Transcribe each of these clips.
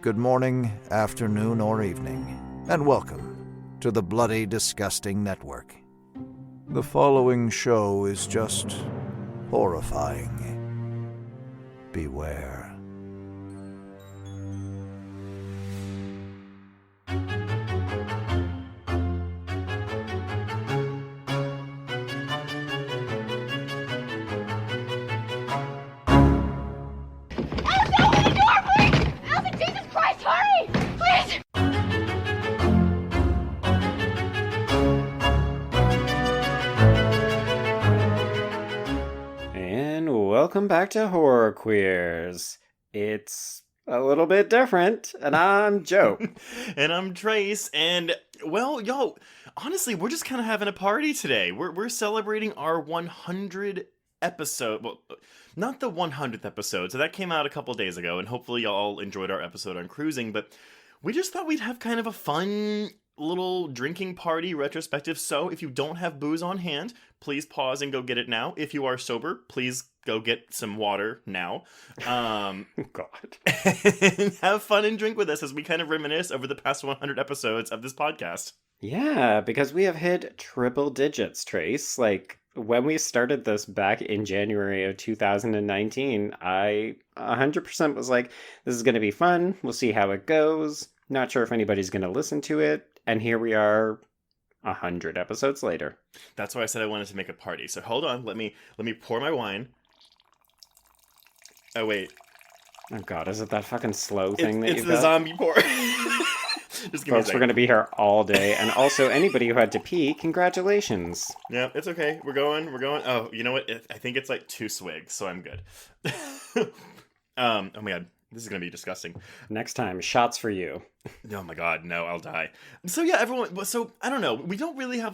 good morning, afternoon, or evening, and welcome to the Bloody Disgusting Network. The following show is just horrifying. Beware. Welcome back to Horror Queers. It's a little bit different, and I'm Joe. And I'm Trace, and, well, y'all, honestly, we're just kind of having a party today. We're celebrating our 100 episode, well, not the 100th episode, so that came out a couple days ago, and hopefully y'all enjoyed our episode on cruising, but we just thought we'd have kind of a fun little drinking party retrospective. So if you don't have booze on hand, please pause and go get it now. If you are sober, please go get some water now. God. And have fun and drink with us as we kind of reminisce over the past 100 episodes of this podcast. Yeah, because we have hit triple digits, Trace. Like, when we started this back in January of 2019, I 100% was like, this is going to be fun. We'll see how it goes. Not sure if anybody's going to listen to it. And here we are 100 episodes later. That's why I said I wanted to make a party. So hold on, let me pour my wine. Oh wait. Oh god, is it that fucking slow thing that you've got? It's the zombie pour. Just give me a second. We're going to be here all day. And also, anybody who had to pee, congratulations. Yeah, it's okay. We're going. Oh, you know what? I think it's like 2 swigs, so I'm good. Oh my god. This is going to be disgusting. Next time, shots for you. Oh my god, no, I'll die. So yeah, everyone, so I don't know, we don't really have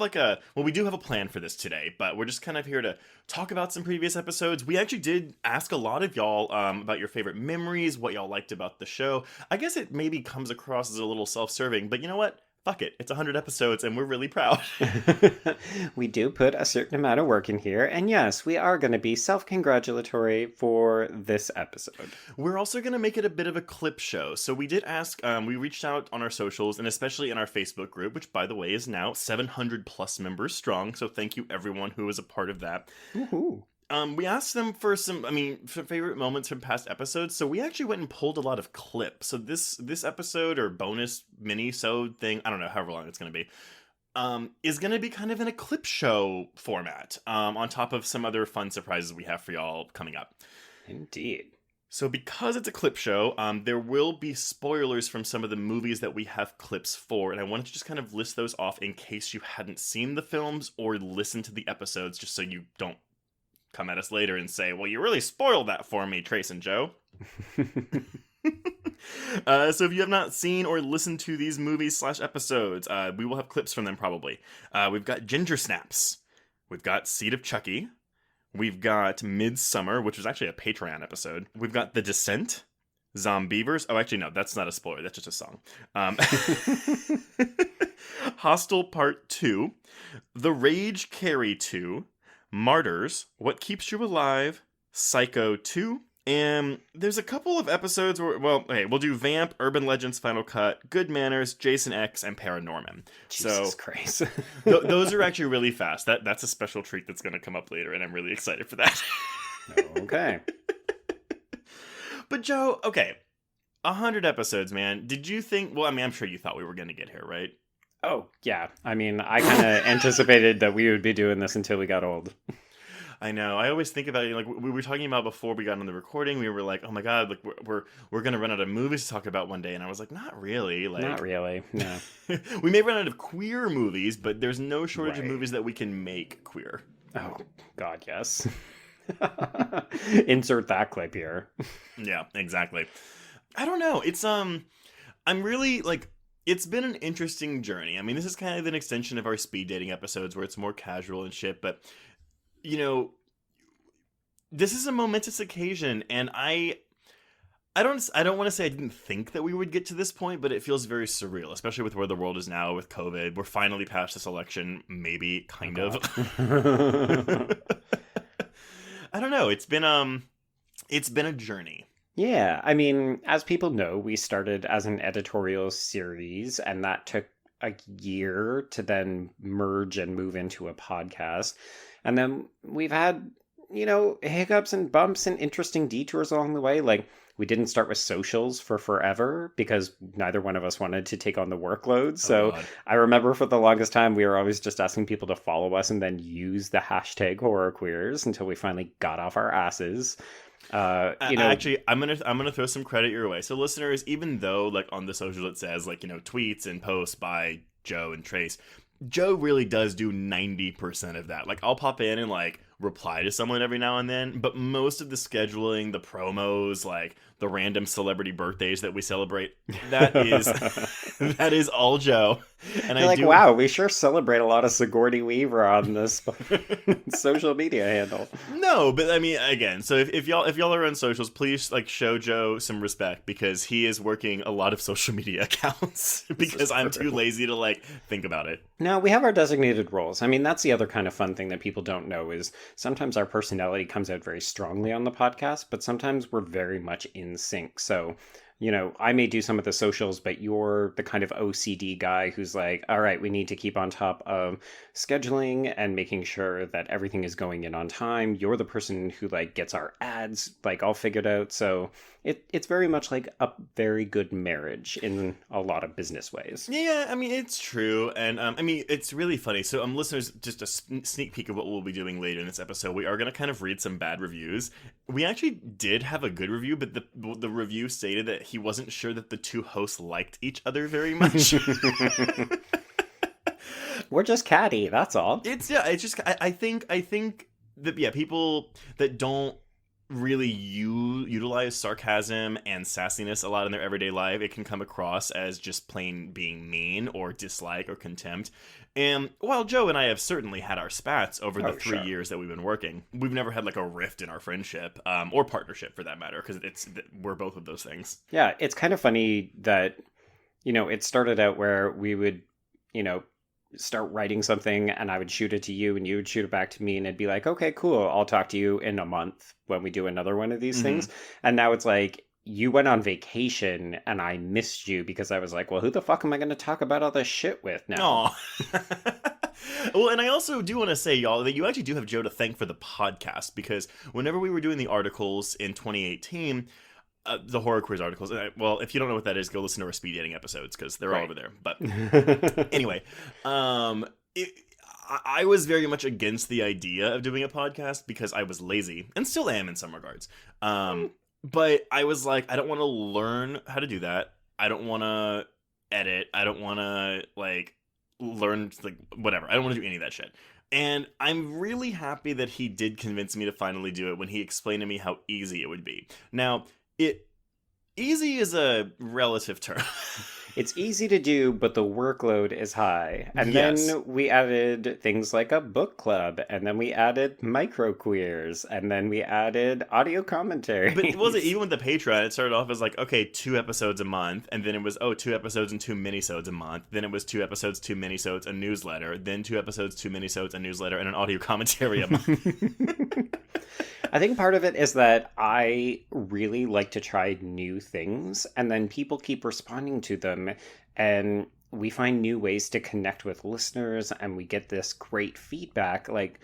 we do have a plan for this today, but we're just kind of here to talk about some previous episodes. We actually did ask a lot of y'all about your favorite memories, what y'all liked about the show. I guess it maybe comes across as a little self-serving, but you know what? Fuck it. It's 100 episodes, and we're really proud. We do put a certain amount of work in here, and yes, we are going to be self-congratulatory for this episode. We're also going to make it a bit of a clip show. So we did ask, we reached out on our socials, and especially in our Facebook group, which, by the way, is now 700 plus members strong. So thank you, everyone who was a part of that. Woohoo. We asked them for some favorite moments from past episodes, so we actually went and pulled a lot of clips. So this episode, or bonus mini-sode thing, I don't know, however long it's going to be, is going to be kind of in a clip show format, on top of some other fun surprises we have for y'all coming up. Indeed. So because it's a clip show, there will be spoilers from some of the movies that we have clips for, and I wanted to just kind of list those off in case you hadn't seen the films or listened to the episodes, just so you don't come at us later and say, well, you really spoiled that for me, Trace and Joe. So if you have not seen or listened to these movies / episodes, we will have clips from them probably. We've got Ginger Snaps. We've got Seed of Chucky. We've got Midsummer, which was actually a Patreon episode. We've got The Descent. Zombeavers. Oh, actually, no, that's not a spoiler. That's just a song. Hosel Part II. The Rage Carrie 2. Martyrs, What Keeps You Alive, Psycho 2, and there's a couple of episodes where, well, hey, we'll do Vamp, Urban Legends Final Cut, Good Manners, Jason X, and ParaNorman. Jesus Christ. Those are actually really fast. That's a special treat that's going to come up later, and I'm really excited for that. Okay. But Joe, okay, 100 episodes, man. Did you think, well, I mean, I'm sure you thought we were going to get here, right? Oh, yeah. I mean, I kind of anticipated that we would be doing this until we got old. I know. I always think about it, like we were talking about before we got on the recording. We were like, "Oh my god, like we're gonna run out of movies to talk about one day." And I was like, "Not really. Like, not really. No. We may run out of queer movies, but there's no shortage Right. of movies that we can make queer." Oh God, yes. Insert that clip here. Yeah, exactly. I don't know. It's I'm really like. It's been an interesting journey. I mean, this is kind of an extension of our speed dating episodes where it's more casual and shit, but, you know, this is a momentous occasion, and I don't want to say I didn't think that we would get to this point, but it feels very surreal, especially with where the world is now with COVID. We're finally past this election, maybe, kind of. I don't know. It's been a journey. Yeah, I mean, as people know, we started as an editorial series, and that took a year to then merge and move into a podcast. And then we've had, hiccups and bumps and interesting detours along the way. Like, we didn't start with socials for forever because neither one of us wanted to take on the workload. So God. I remember for the longest time, we were always just asking people to follow us and then use the hashtag horror queers until we finally got off our asses. Actually, I'm gonna throw some credit your way. So listeners, even though like on the social it says like, tweets and posts by Joe and Trace, Joe really does do 90% of that. Like, I'll pop in and like reply to someone every now and then, but most of the scheduling, the promos, like the random celebrity birthdays that we celebrate, that is all Joe. And You're wow, we sure celebrate a lot of Sigourney Weaver on this social media handle. No, but I mean, again, so if y'all are on socials, please like show Joe some respect because he is working a lot of social media accounts because I'm too lazy to like think about it. No, we have our designated roles. I mean, that's the other kind of fun thing that people don't know is sometimes our personality comes out very strongly on the podcast, but sometimes we're very much in sync. So, I may do some of the socials, but you're the kind of OCD guy who's like, all right, we need to keep on top of scheduling and making sure that everything is going in on time. You're the person who like gets our ads like all figured out. So it's very much like a very good marriage in a lot of business ways. Yeah, I mean, it's true. And I mean, it's really funny. So listeners, just a sneak peek of what we'll be doing later in this episode. We are going to kind of read some bad reviews. We actually did have a good review, but the review stated that he wasn't sure that the two hosts liked each other very much. We're just catty, that's all. It's just I think that people that don't really utilize sarcasm and sassiness a lot in their everyday life, it can come across as just plain being mean or dislike or contempt. And while Joe and I have certainly had our spats over the 3 years that we've been working, we've never had like a rift in our friendship or partnership for that matter, because we're both of those things. Yeah, it's kind of funny that it started out where we would start writing something and I would shoot it to you and you would shoot it back to me and it'd be like, okay, cool, I'll talk to you in a month when we do another one of these things. And now it's like, you went on vacation and I missed you because I was like, well, who the fuck am I going to talk about all this shit with now? Well, and I also do want to say, y'all, that you actually do have Joe to thank for the podcast, because whenever we were doing the articles in 2018, the horror quiz articles. Well, if you don't know what that is, go listen to our speed dating episodes because they're all over there. But anyway, I was very much against the idea of doing a podcast because I was lazy and still am in some regards. But I was like, I don't want to learn how to do that. I don't want to edit. I don't want to like learn like whatever. I don't want to do any of that shit. And I'm really happy that he did convince me to finally do it when he explained to me how easy it would be. Now, easy is a relative term. It's easy to do, but the workload is high. And then we added things like a book club, and then we added microqueers, and then we added audio commentary. But was it even with the Patreon? It started off as like, okay, 2 episodes a month, and then it was 2 episodes and 2 minisodes a month. Then it was 2 episodes, 2 minisodes, a newsletter. Then 2 episodes, 2 minisodes, a newsletter, and an audio commentary a month. I think part of it is that I really like to try new things, and then people keep responding to them, and we find new ways to connect with listeners, and we get this great feedback. Like,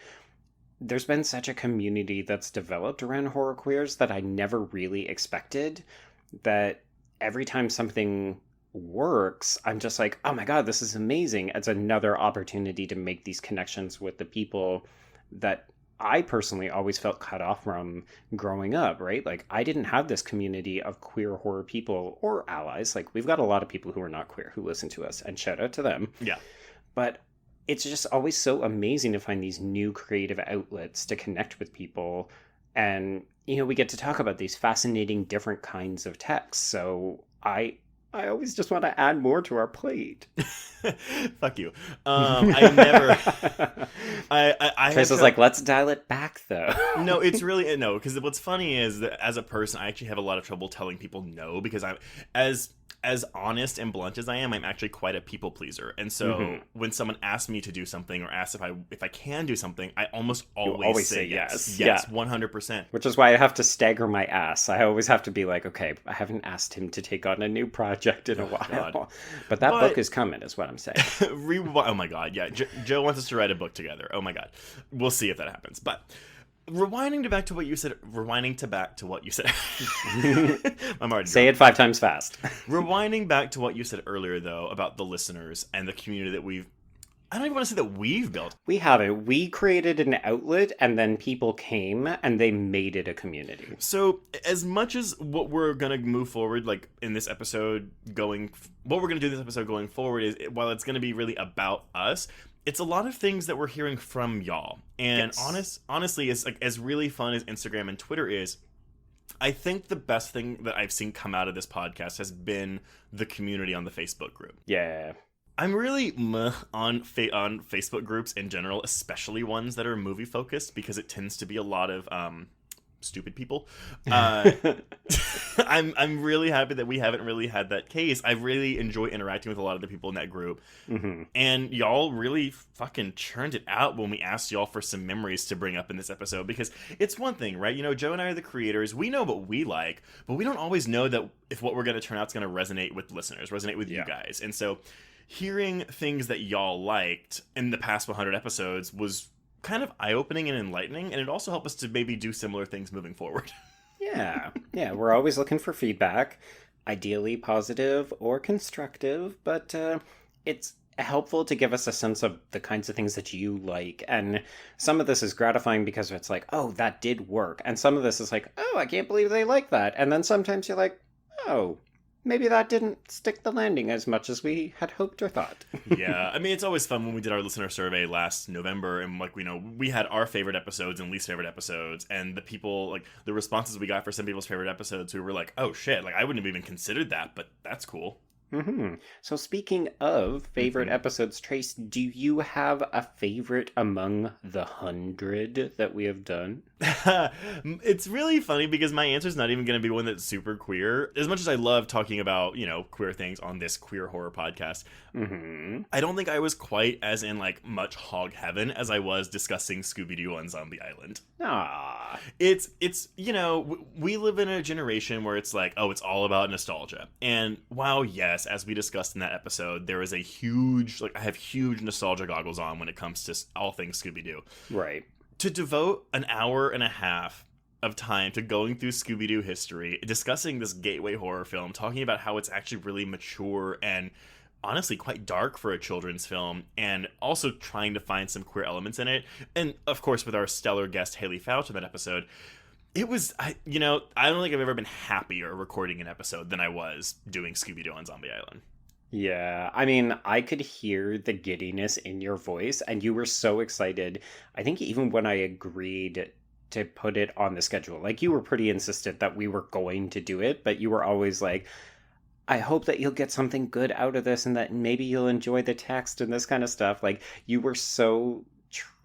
there's been such a community that's developed around horror queers that I never really expected, that every time something works, I'm just like, oh my god, this is amazing. It's another opportunity to make these connections with the people that I personally always felt cut off from growing up, right? Like, I didn't have this community of queer horror people or allies. Like, we've got a lot of people who are not queer who listen to us, and shout out to them. Yeah. But it's just always so amazing to find these new creative outlets to connect with people. And, we get to talk about these fascinating different kinds of texts. So I always just want to add more to our plate. Fuck you. I never. Chris was like, let's dial it back, though. No, it's really no. Because what's funny is that as a person, I actually have a lot of trouble telling people no, because as as honest and blunt as I am, I'm actually quite a people pleaser. And so when someone asks me to do something or asks if I can do something, I almost always say yes. Yes, 100%. Which is why I have to stagger my ass. I always have to be like, okay, I haven't asked him to take on a new project in a while. God. But that book is coming, is what I'm saying. Oh my God, yeah. Joe wants us to write a book together. Oh my God. We'll see if that happens. But rewinding back to what you said. I'm already Say it 5 times fast. Rewinding back to what you said earlier, though, about the listeners and the community that I don't even want to say that we've built. We haven't. We created an outlet, and then people came, and they made it a community. So, as much as what we're going to move forward, what we're going to do this episode going forward is, while it's going to be really about us, it's a lot of things that we're hearing from y'all. And honestly, as really fun as Instagram and Twitter is, I think the best thing that I've seen come out of this podcast has been the community on the Facebook group. Yeah. I'm really on Facebook groups in general, especially ones that are movie focused, because it tends to be a lot of stupid people. I'm really happy that we haven't really had that case. I really enjoy interacting with a lot of the people in that group. And y'all really fucking churned it out when we asked y'all for some memories to bring up in this episode, because it's one thing, right? Joe and I are the creators. We know what we like, but we don't always know that if what we're going to turn out is going to resonate with listeners, resonate with you guys. And so hearing things that y'all liked in the past 100 episodes was kind of eye-opening and enlightening, and it also helped us to maybe do similar things moving forward. Yeah, we're always looking for feedback, ideally positive or constructive, but it's helpful to give us a sense of the kinds of things that you like, and some of this is gratifying because it's like, oh, that did work, and some of this is like, oh, I can't believe they like that, and then sometimes you're like, oh, maybe that didn't stick the landing as much as we had hoped or thought. Yeah, I mean, it's always fun when we did our listener survey last November, and we had our favorite episodes and least favorite episodes, and the people, the responses we got for some people's favorite episodes, we were like, oh shit, I wouldn't have even considered that, but that's cool. So speaking of favorite episodes, Trace, do you have a favorite among the 100 that we have done? It's really funny because my answer is not even going to be one that's super queer. As much as I love talking about, queer things on this queer horror podcast, I don't think I was quite as in much hog heaven as I was discussing Scooby-Doo on Zombie Island. Ah, it's we live in a generation where it's it's all about nostalgia. And while yes, as we discussed in that episode, there is a huge I have huge nostalgia goggles on when it comes to all things Scooby-Doo. Right. To devote an hour and a half of time to going through Scooby-Doo history, discussing this gateway horror film, talking about how it's actually really mature and honestly quite dark for a children's film, and also trying to find some queer elements in it, and of course with our stellar guest Haley Fouch in that episode, it was, I don't think I've ever been happier recording an episode than I was doing Scooby-Doo on Zombie Island. Yeah, I mean, I could hear the giddiness in your voice, and you were so excited. I think even when I agreed to put it on the schedule, you were pretty insistent that we were going to do it, but you were always like, I hope that you'll get something good out of this and that maybe you'll enjoy the text and this kind of stuff. You were so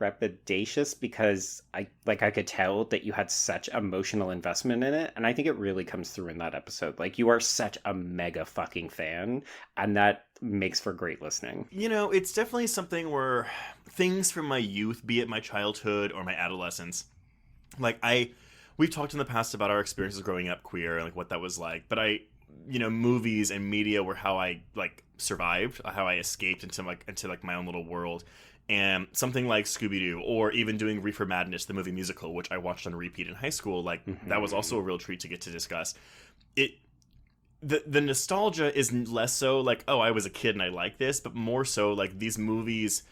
trepidatious because I could tell that you had such emotional investment in it, and I think it really comes through in that episode. You are such a mega fucking fan, and that makes for great listening. It's definitely something where things from my youth, be it my childhood or my adolescence, we've talked in the past about our experiences growing up queer and what that was like, but movies and media were how I survived, how I escaped into my own little world. And something like Scooby-Doo, or even doing Reefer Madness, the movie musical, which I watched on repeat in high school, that was also a real treat to get to discuss. The nostalgia is less so oh, I was a kid and I like this, but more so these movies,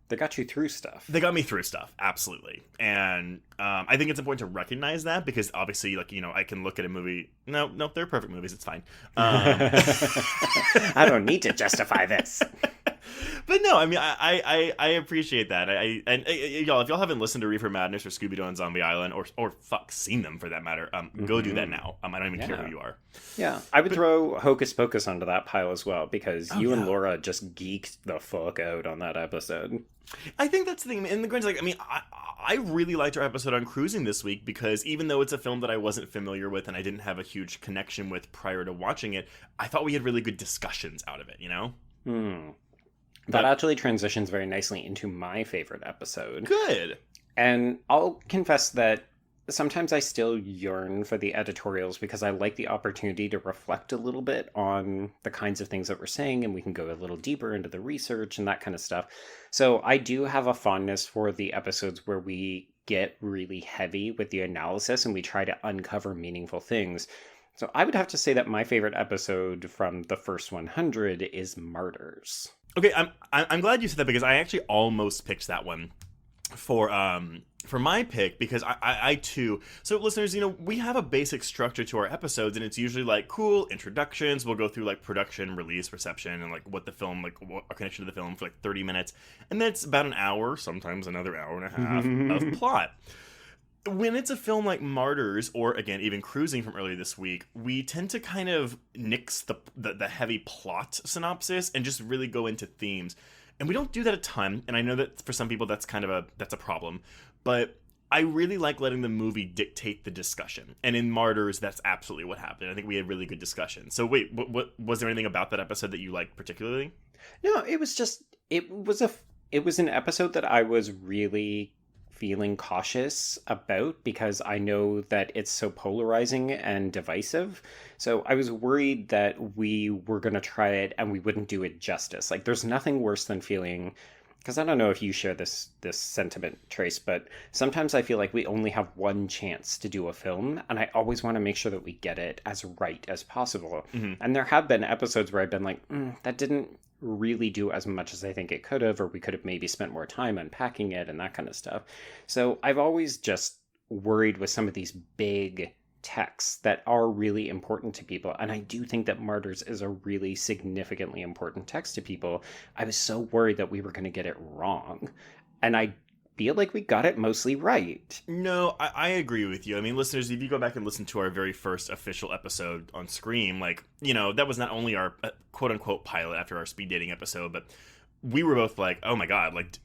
they got you through stuff. They got me through stuff, absolutely. And I think it's important to recognize that, because obviously, I can look at a movie. No, they're perfect movies. It's fine. I don't need to justify this. But no, I mean, I appreciate that. And y'all, if y'all haven't listened to Reefer Madness or Scooby Doo on Zombie Island, or fuck, seen them for that matter, go do that now. I don't even care who you are. Yeah, I would throw Hocus Pocus onto that pile as well, because and Laura just geeked the fuck out on that episode. I think that's the thing. And the Grinch, like, I mean, I really liked our episode on cruising this week, because even though it's a film that I wasn't familiar with and I didn't have a huge connection with prior to watching it, I thought we had really good discussions out of it, you know? That actually transitions very nicely into my favorite episode. Good. And I'll confess that sometimes I still yearn for the editorials, because I like the opportunity to reflect a little bit on the kinds of things that we're saying, and we can go a little deeper into the research and that kind of stuff. So I do have a fondness for the episodes where we get really heavy with the analysis and we try to uncover meaningful things. So I would have to say that my favorite episode from the first 100 is Martyrs. Okay, I'm glad you said that, because I actually almost picked that one for my pick, because I too. So listeners, you know, we have a basic structure to our episodes, and it's usually like cool introductions. We'll go through like production, release, reception, and like what the film, like what our connection to the film for like 30 minutes, and then it's about an hour, sometimes another hour and a half of plot. When it's a film like Martyrs, or again, even Cruising from earlier this week, we tend to kind of nix the heavy plot synopsis and just really go into themes. And we don't do that a ton, and I know that for some people that's a problem, but I really like letting the movie dictate the discussion. And in Martyrs, that's absolutely what happened. I think we had really good discussion. So wait, what was there anything about that episode that you liked particularly? No, it was an episode that I was really feeling cautious about, because I know that it's so polarizing and divisive. So I was worried that we were going to try it and we wouldn't do it justice. Like, there's nothing worse than feeling, because I don't know if you share this sentiment, Trace, but sometimes I feel like we only have one chance to do a film, and I always want to make sure that we get it as right as possible. Mm-hmm. And there have been episodes where I've been like, that didn't really do as much as I think it could have, or we could have maybe spent more time unpacking it and that kind of stuff. So I've always just worried with some of these big texts that are really important to people, and I do think that Martyrs is a really significantly important text to people. I was so worried that we were going to get it wrong, and I feel like we got it mostly right. No, I agree with you. I mean, listeners, if you go back and listen to our very first official episode on Scream, like, you know, that was not only our quote-unquote pilot after our speed dating episode, but we were both like, oh my god, like,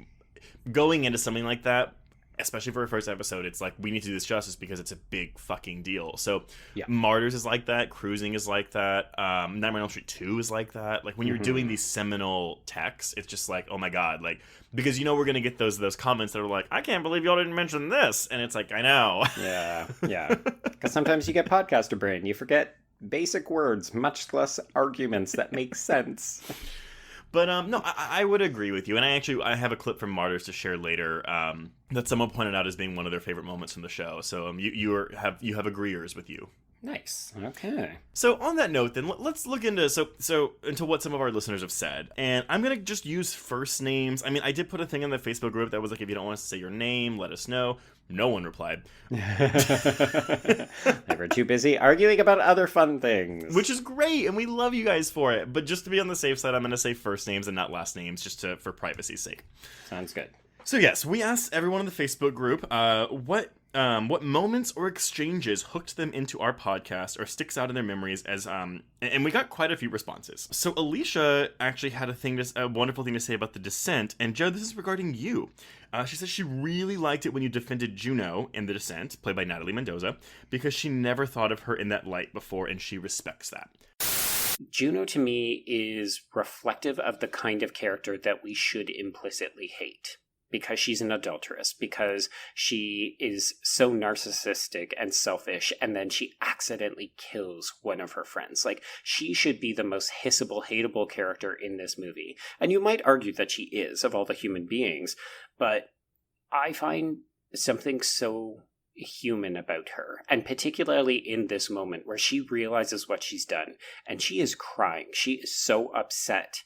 going into something like that, especially for our first episode, it's like, we need to do this justice because it's a big fucking deal. So yeah. Martyrs is like that. Cruising is like that. Nightmare on Elm Street 2 is like that. Like, when you're doing these seminal texts, it's just like, oh my god, like, because you know we're going to get those comments that are like, I can't believe y'all didn't mention this. And it's like, I know. Yeah. Because sometimes you get podcaster brain. You forget basic words, much less arguments that make sense. But no, I would agree with you, and I have a clip from Martyrs to share later that someone pointed out as being one of their favorite moments from the show. So you have agreeers with you. Nice. Okay. So on that note, then let's look into into what some of our listeners have said, and I'm gonna just use first names. I mean, I did put a thing in the Facebook group that was like, if you don't want us to say your name, let us know. No one replied. They were too busy arguing about other fun things. Which is great, and we love you guys for it. But just to be on the safe side, I'm going to say first names and not last names, just for privacy's sake. Sounds good. So yes, we asked everyone in the Facebook group what moments or exchanges hooked them into our podcast or sticks out in their memories as and we got quite a few responses. So Alicia actually had a wonderful thing to say about The Descent, and Joe, this is regarding you. She says she really liked it when you defended Juno in The Descent, played by Natalie Mendoza, because she never thought of her in that light before, and she respects that. Juno, to me, is reflective of the kind of character that we should implicitly hate. Because she's an adulteress, because she is so narcissistic and selfish, and then she accidentally kills one of her friends. Like, she should be the most hissable, hateable character in this movie. And you might argue that she is, of all the human beings, but I find something so human about her, and particularly in this moment where she realizes what she's done, and she is crying. She is so upset,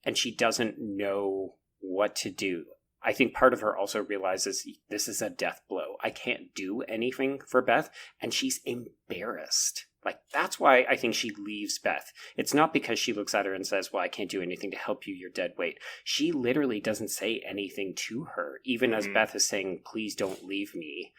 and she doesn't know what to do. I think part of her also realizes this is a death blow. I can't do anything for Beth, and she's embarrassed Like, that's why I think she leaves Beth. It's not because she looks at her and says, well, I can't do anything to help you, you're dead weight. She literally doesn't say anything to her, even as Beth is saying, please don't leave me.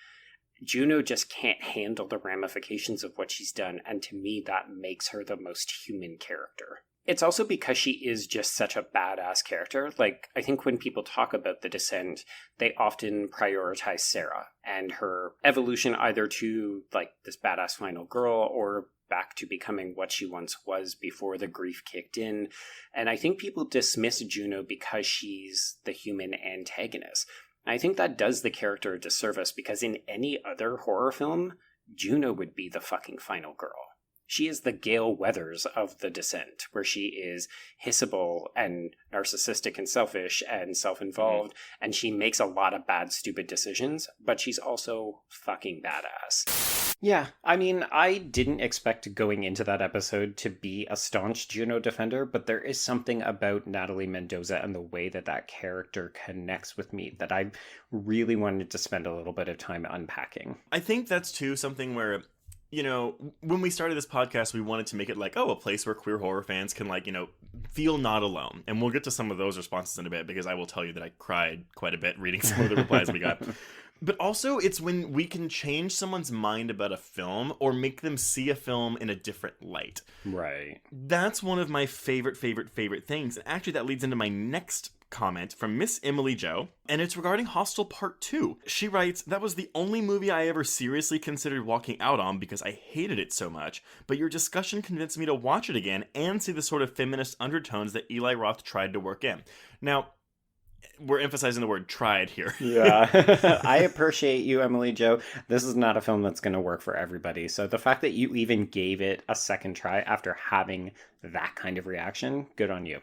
Juno just can't handle the ramifications of what she's done, and to me, that makes her the most human character. It's also because she is just such a badass character. Like, I think when people talk about the Descent, they often prioritize Sarah and her evolution either to, like, this badass final girl or back to becoming what she once was before the grief kicked in. And I think people dismiss Juno because she's the human antagonist. And I think that does the character a disservice because in any other horror film, Juno would be the fucking final girl. She is the Gale Weathers of the Descent, where she is hissable and narcissistic and selfish and self-involved, and she makes a lot of bad, stupid decisions, but she's also fucking badass. Yeah, I mean, I didn't expect going into that episode to be a staunch Juno defender, but there is something about Natalie Mendoza and the way that that character connects with me that I really wanted to spend a little bit of time unpacking. I think that's, too, something where, you know, when we started this podcast, we wanted to make it like, oh, a place where queer horror fans can, like, you know, feel not alone. And we'll get to some of those responses in a bit, because I will tell you that I cried quite a bit reading some of the replies we got. But also, it's when we can change someone's mind about a film or make them see a film in a different light. Right. That's one of my favorite things. And actually, that leads into my next comment from Miss Emily Jo, and it's regarding Hostel Part II. She writes, that was the only movie I ever seriously considered walking out on because I hated it so much, but your discussion convinced me to watch it again and see the sort of feminist undertones that Eli Roth tried to work in. Now, we're emphasizing the word tried here. Yeah. I appreciate you, Emily Jo. This is not a film that's going to work for everybody. So the fact that you even gave it a second try after having that kind of reaction, good on you.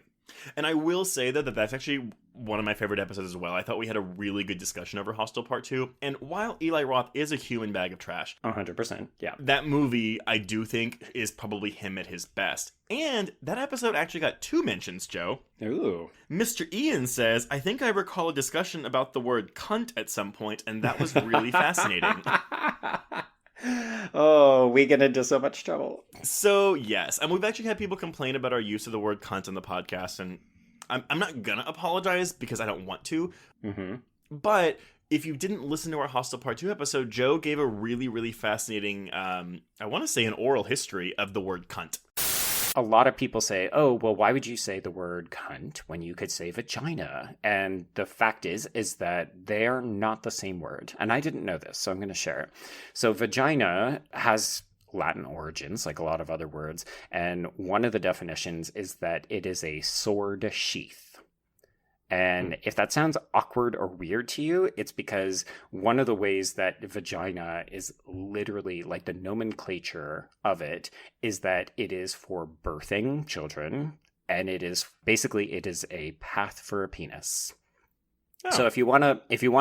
And I will say, though, that that's actually one of my favorite episodes as well. I thought we had a really good discussion over Hostel Part II. And while Eli Roth is a human bag of trash, 100%, yeah, that movie, I do think, is probably him at his best. And that episode actually got 2 mentions, Joe. Ooh. Mr. Ian says, I think I recall a discussion about the word cunt at some point, and that was really fascinating. Oh, we get into so much trouble. So, yes. And we've actually had people complain about our use of the word cunt on the podcast, and I'm not gonna apologize because I don't want to. Mm-hmm. But if you didn't listen to our Hostel Part 2 episode, Joe gave a really fascinating, I want to say an oral history of the word cunt. A lot of people say, oh, well, why would you say the word cunt when you could say vagina? And the fact is that they're not the same word. And I didn't know this, so I'm going to share it. So vagina has Latin origins, like a lot of other words. And one of the definitions is that it is a sword sheath. And if that sounds awkward or weird to you, it's because one of the ways that vagina is literally, like, the nomenclature of it is that it is for birthing children, and it is a path for a penis. Oh. So if you want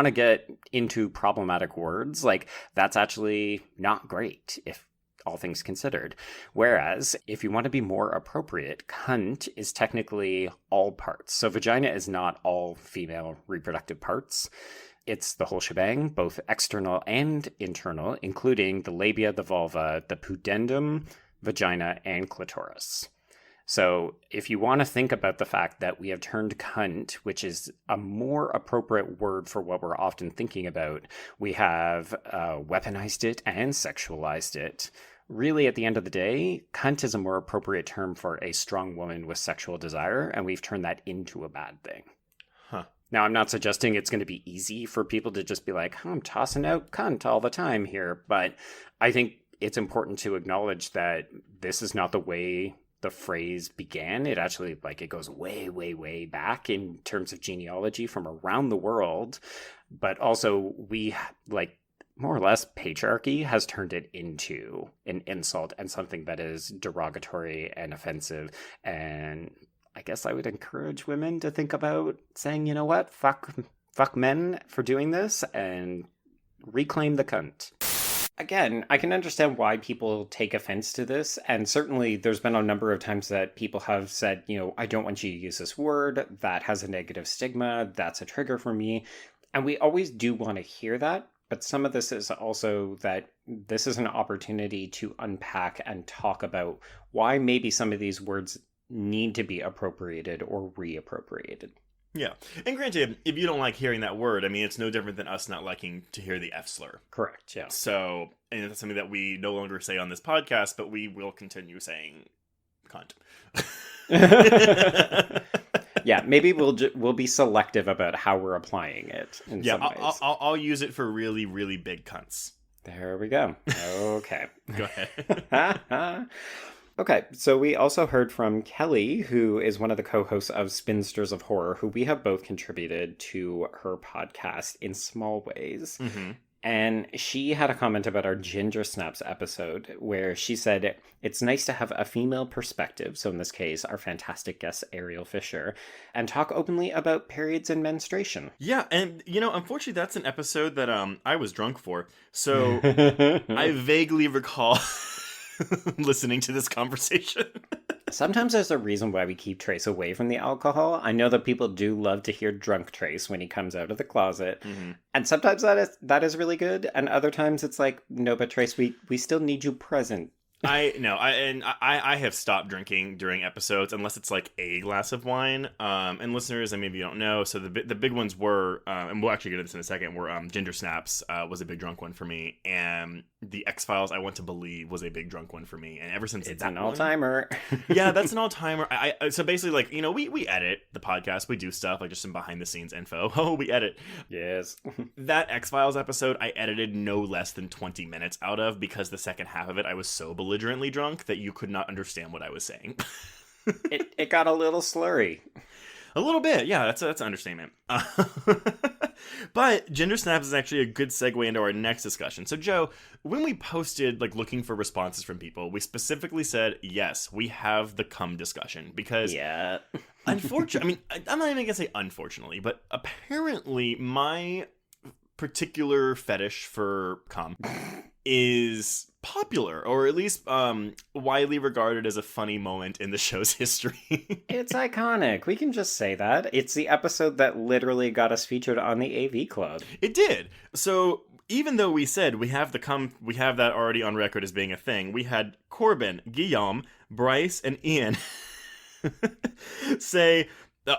to get into problematic words, like, that's actually not great if all things considered. Whereas, if you want to be more appropriate, cunt is technically all parts. So vagina is not all female reproductive parts. It's the whole shebang, both external and internal, including the labia, the vulva, the pudendum, vagina, and clitoris. So if you want to think about the fact that we have turned cunt, which is a more appropriate word for what we're often thinking about, we have weaponized it and sexualized it. Really, at the end of the day, cunt is a more appropriate term for a strong woman with sexual desire, and we've turned that into a bad thing. Huh. Now, I'm not suggesting it's going to be easy for people to just be like, I'm tossing out cunt all the time here, but I think it's important to acknowledge that this is not the way the phrase began. It actually, like, it goes way back in terms of genealogy from around the world, but also we, like, more or less, patriarchy has turned it into an insult and something that is derogatory and offensive. And I guess I would encourage women to think about saying, you know what, fuck men for doing this and reclaim the cunt. Again, I can understand why people take offense to this. And certainly there's been a number of times that people have said, you know, I don't want you to use this word. That has a negative stigma. That's a trigger for me. And we always do want to hear that. but some of this is also that this is an opportunity to unpack and talk about why maybe some of these words need to be appropriated or reappropriated. Yeah. And granted, if you don't like hearing that word, I mean, it's no different than us not liking to hear the F slur. Correct, yeah. So, and that's something that we no longer say on this podcast, but we will continue saying cunt. Yeah, maybe we'll be selective about how we're applying it in some ways. I'll use it for really, really big cunts. There we go. Okay. Go ahead. Okay, so we also heard from Kelly, who is one of the co-hosts of Spinsters of Horror, who we have both contributed to her podcast in small ways. Mm-hmm. And she had a comment about our Ginger Snaps episode where she said, it's nice to have a female perspective, so in this case, our fantastic guest Ariel Fisher, and talk openly about periods and menstruation. Yeah, and, unfortunately, that's an episode that I was drunk for, so I vaguely recall listening to this conversation. Sometimes there's a reason why we keep Trace away from the alcohol. I know that people do love to hear drunk Trace when he comes out of the closet. Mm-hmm. And sometimes that is really good. And other times it's like, no, but Trace, we still need you present. I have stopped drinking during episodes unless it's like a glass of wine. And listeners, I mean, if you don't know, so the big ones were, and we'll actually get into this in a second, were Ginger Snaps was a big drunk one for me, and the X-Files, I Want to Believe, was a big drunk one for me, and ever since it's an all-timer. Yeah, that's an all-timer. So basically, like, we edit the podcast, we do stuff like just some behind-the-scenes info. Oh, we edit. Yes. That X-Files episode, I edited no less than 20 minutes out of because the second half of it, I was so belligerently drunk that you could not understand what I was saying. It got a little slurry. A little bit, yeah, that's an understatement. But Ginger Snaps is actually a good segue into our next discussion. So, Joe, when we posted, like, looking for responses from people, we specifically said, yes, we have the cum discussion. Because, yeah. Unfortunately, I mean, I'm not even going to say unfortunately, but apparently my particular fetish for cum is popular, or at least widely regarded as a funny moment in the show's history. It's iconic. We can just say that. It's the episode that literally got us featured on the AV Club. It did. So even though we said we have that already on record as being a thing, we had Corbin, Guillaume, Bryce, and Ian say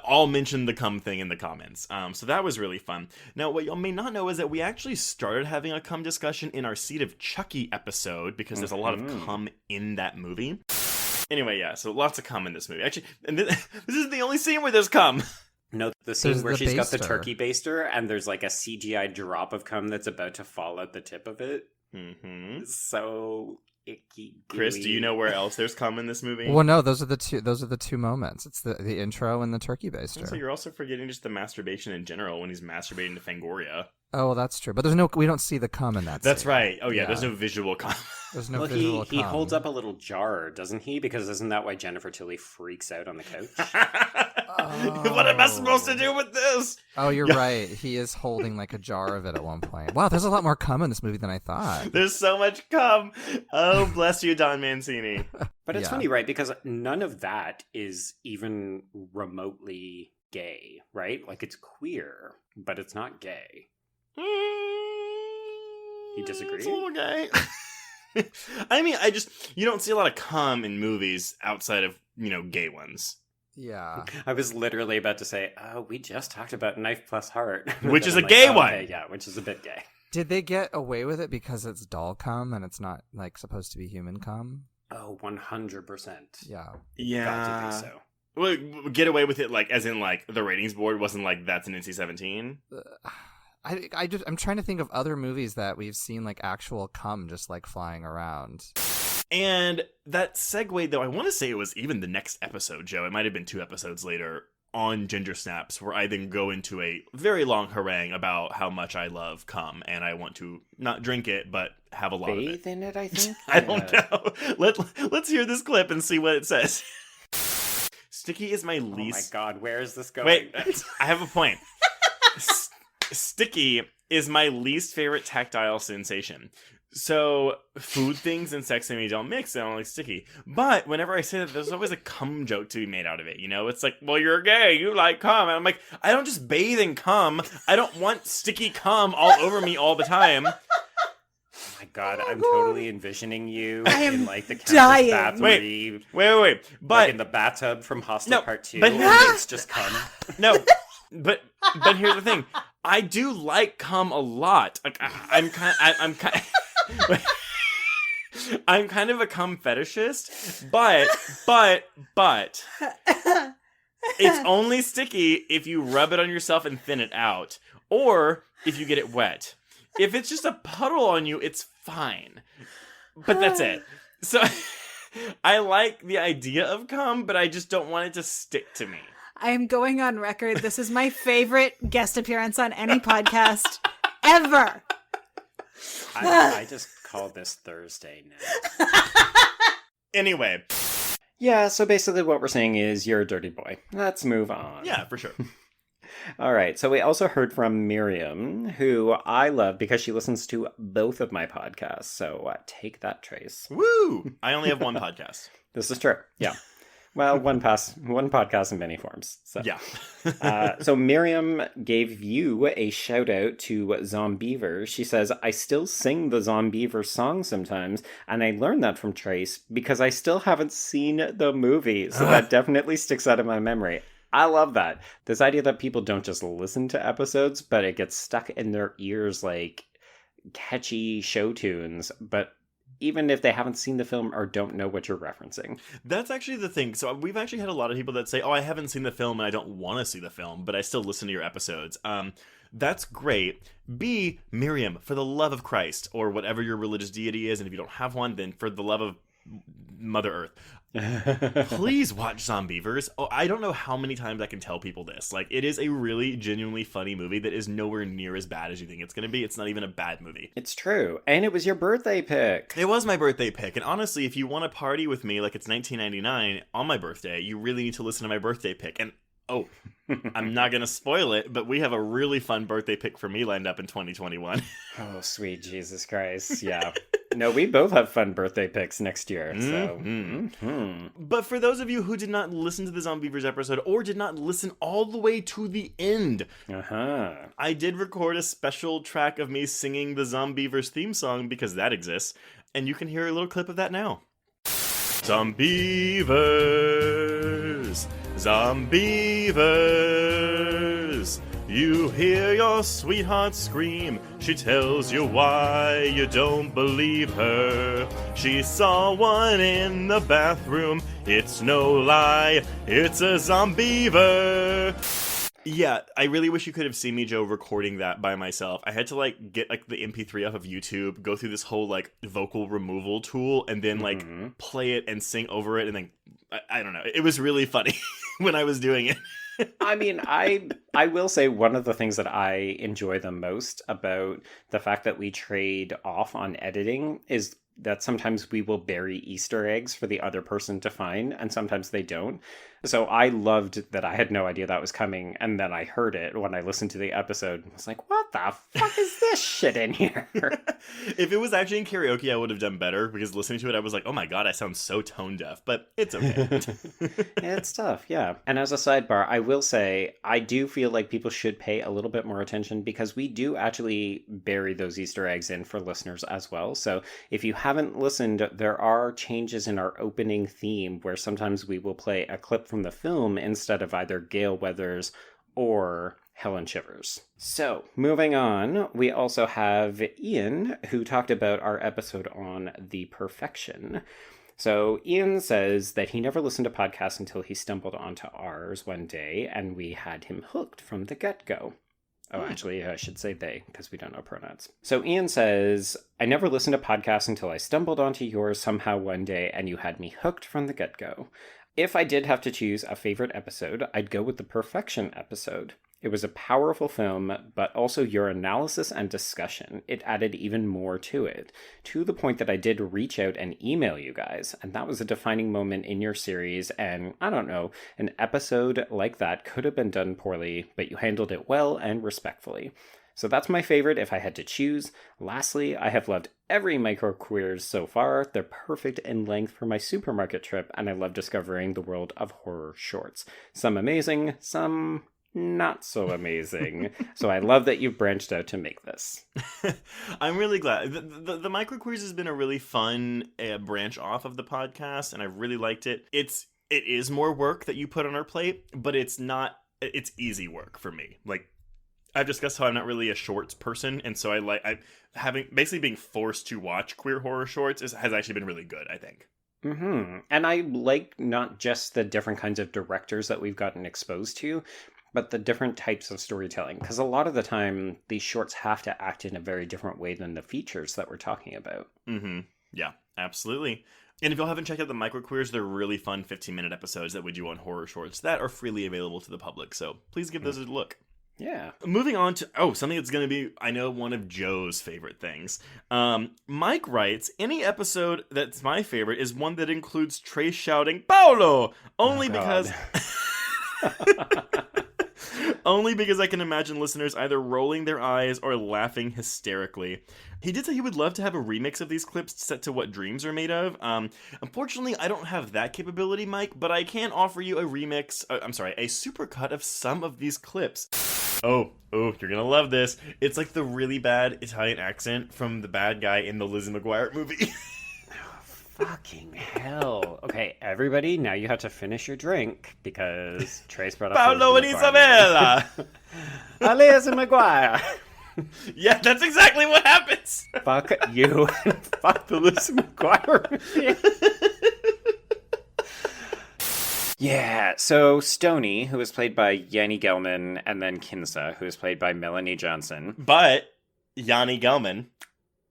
all mentioned the cum thing in the comments. So that was really fun. Now, what y'all may not know is that we actually started having a cum discussion in our Seed of Chucky episode because there's a lot of cum in that movie. Anyway, yeah, so lots of cum in this movie. Actually, and this isn't the only scene where there's cum. No, the scene where she's got the baster. turkey baster and there's like a CGI drop of cum that's about to fall out the tip of it. Mm-hmm. So icky. Chris, do you know where else there's cum in this movie? Well, no, those are the two moments. It's the intro and the turkey baster. So you're also forgetting just the masturbation in general when he's masturbating to Fangoria. Oh, well, that's true. But we don't see the cum in that That's scene. right. Oh yeah, there's no visual cum. There's no Well, visual he cum. holds up a little jar, doesn't he? Because isn't that why Jennifer Tilly freaks out on the couch? What am I supposed to do with this? Oh, you're right. He is holding like a jar of it at one point. Wow, there's a lot more cum in this movie than I thought. There's so much cum. Oh, bless you, Don Mancini. But it's Yeah. funny, right? Because none of that is even remotely gay, right? Like, it's queer, but it's not gay. You disagree? It's a little gay. I mean, you don't see a lot of cum in movies outside of, gay ones. Yeah. I was literally about to say, oh, we just talked about Knife Plus Heart. Which But is I'm a gay oh, one. Okay, yeah, which is a bit gay. Did they get away with it because it's doll cum and it's not like supposed to be human cum? Oh, 100%. Yeah. Yeah. Got to think so. Well, get away with it, like, as in, like, the ratings board wasn't like, that's an NC-17. I'm trying to think of other movies that we've seen like actual cum just like flying around. And that segue, though, I want to say it was even the next episode, Joe. It might have been 2 episodes later on Ginger Snaps, where I then go into a very long harangue about how much I love cum, and I want to not drink it, but have a lot of it. Bathe in it, I think? I don't know. Let's hear this clip and see what it says. Sticky is my least... Oh my god, where is this going? Wait, I have a point. Sticky is my least favorite tactile sensation. So, food things and sex to me don't mix. I don't like sticky. But whenever I say that, there's always a cum joke to be made out of it, you know? It's like, well, you're gay, you like cum. And I'm like, I don't just bathe in cum. I don't want sticky cum all over me all the time. Oh my god, I'm totally envisioning you in like the dying. Countess Wait. Bathory, But like in the bathtub from Hosel Part 2, but and it's just cum. no, but here's the thing. I do like cum a lot. Like I'm kind of a cum fetishist, but it's only sticky if you rub it on yourself and thin it out, or if you get it wet. If it's just a puddle on you, it's fine. But that's it. So I like the idea of cum, but I just don't want it to stick to me. I am going on record. This is my favorite guest appearance on any podcast ever. I just call this Thursday now. Anyway. Yeah, so basically what we're saying is you're a dirty boy. Let's move on. Yeah, for sure. All right, so we also heard from Miriam, who I love because she listens to both of my podcasts. So take that, Trace. Woo! I only have one podcast. This is true. Yeah. Well, one podcast in many forms. So. Yeah. So Miriam gave you a shout out to Zombeavers. She says, I still sing the Zombeavers song sometimes, and I learned that from Trace because I still haven't seen the movie. So that definitely sticks out of my memory. I love that. This idea that people don't just listen to episodes, but it gets stuck in their ears like catchy show tunes, but even if they haven't seen the film or don't know what you're referencing. That's actually the thing. So we've actually had a lot of people that say, oh, I haven't seen the film and I don't want to see the film, but I still listen to your episodes. That's great. B, Miriam, for the love of Christ, or whatever your religious deity is, and if you don't have one, then for the love of Mother Earth, please watch Zombeavers. Oh, I don't know how many times I can tell people this. Like, it is a really genuinely funny movie that is nowhere near as bad as you think it's going to be. It's not even a bad movie. It's true. And it was your birthday pick. It was my birthday pick. And honestly, if you want to party with me like it's 1999 on my birthday, you really need to listen to my birthday pick. And oh, I'm not going to spoil it, but we have a really fun birthday pick for me lined up in 2021. Oh, sweet Jesus Christ. Yeah. No, we both have fun birthday picks next year. So. But for those of you who did not listen to the Zombeavers episode or did not listen all the way to the end, I did record a special track of me singing the Zombeavers theme song because that exists, and you can hear a little clip of that now. Zombeavers, Zombeavers, you hear your sweetheart scream. She tells you why you don't believe her. She saw one in the bathroom. It's no lie, it's a Zombeaver. Yeah, I really wish you could have seen me, Joe, recording that by myself. I had to, like, get, like, the MP3 off of YouTube, go through this whole, like, vocal removal tool, and then, like, play it and sing over it, and then, I don't know. It was really funny when I was doing it. I mean, I will say one of the things that I enjoy the most about the fact that we trade off on editing is that sometimes we will bury Easter eggs for the other person to find, and sometimes they don't. So I loved that I had no idea that was coming, and then I heard it when I listened to the episode. I was like, what the fuck is this shit in here? If it was actually in karaoke, I would have done better, because listening to it, I was like, oh my god, I sound so tone deaf, but it's okay. It's tough, yeah. And as a sidebar, I will say, I do feel like people should pay a little bit more attention, because we do actually bury those Easter eggs in for listeners as well. So if you haven't listened, there are changes in our opening theme where sometimes we will play a clip from the film instead of either Gale Weathers or Helen Shivers. So, moving on, we also have Ian, who talked about our episode on The Perfection. So, Ian says that he never listened to podcasts until he stumbled onto ours one day, and we had him hooked from the get-go. Oh, actually, I should say they, because we don't know pronouns. So Ian says, I never listened to podcasts until I stumbled onto yours somehow one day, and you had me hooked from the get-go. If I did have to choose a favorite episode, I'd go with the Perfection episode. It was a powerful film, but also your analysis and discussion. It added even more to it, to the point that I did reach out and email you guys, and that was a defining moment in your series, and I don't know, an episode like that could have been done poorly, but you handled it well and respectfully. So that's my favorite if I had to choose. Lastly, I have loved every micro-queers so far. They're perfect in length for my supermarket trip, and I love discovering the world of horror shorts. Some amazing, some not so amazing. So I love that you've branched out to make this. I'm really glad. The micro quiz has been a really fun branch off of the podcast, and I really liked it. It is more work that you put on our plate, but it's easy work for me. Like, I've discussed how I'm not really a shorts person, and so basically being forced to watch queer horror shorts has actually been really good, I think. Mm-hmm. And I like not just the different kinds of directors that we've gotten exposed to, but the different types of storytelling. Because a lot of the time, these shorts have to act in a very different way than the features that we're talking about. Mm-hmm. Yeah, absolutely. And if y'all haven't checked out the microqueers, they're really fun 15-minute episodes that we do on horror shorts that are freely available to the public. So please give those a look. Yeah. Moving on to, something that's going to be, I know, one of Joe's favorite things. Mike writes, any episode that's my favorite is one that includes Trace shouting, Paolo! Only because I can imagine listeners either rolling their eyes or laughing hysterically. He did say he would love to have a remix of these clips set to what dreams are made of. Unfortunately, I don't have that capability, Mike, but I can offer you a remix, a supercut of some of these clips. Oh, you're gonna love this. It's like the really bad Italian accent from the bad guy in the Lizzie McGuire movie. Fucking hell. Okay, everybody, now you have to finish your drink because Trace brought up Paolo and Isabella! Alias and McGuire. Yeah, that's exactly what happens. Fuck you. Fuck the Lizzie McGuire movie. Yeah, so Stoney, who was played by Yanni Gelman, and then Kinsa, who was played by Melanie Johnson. But Yanni Gelman,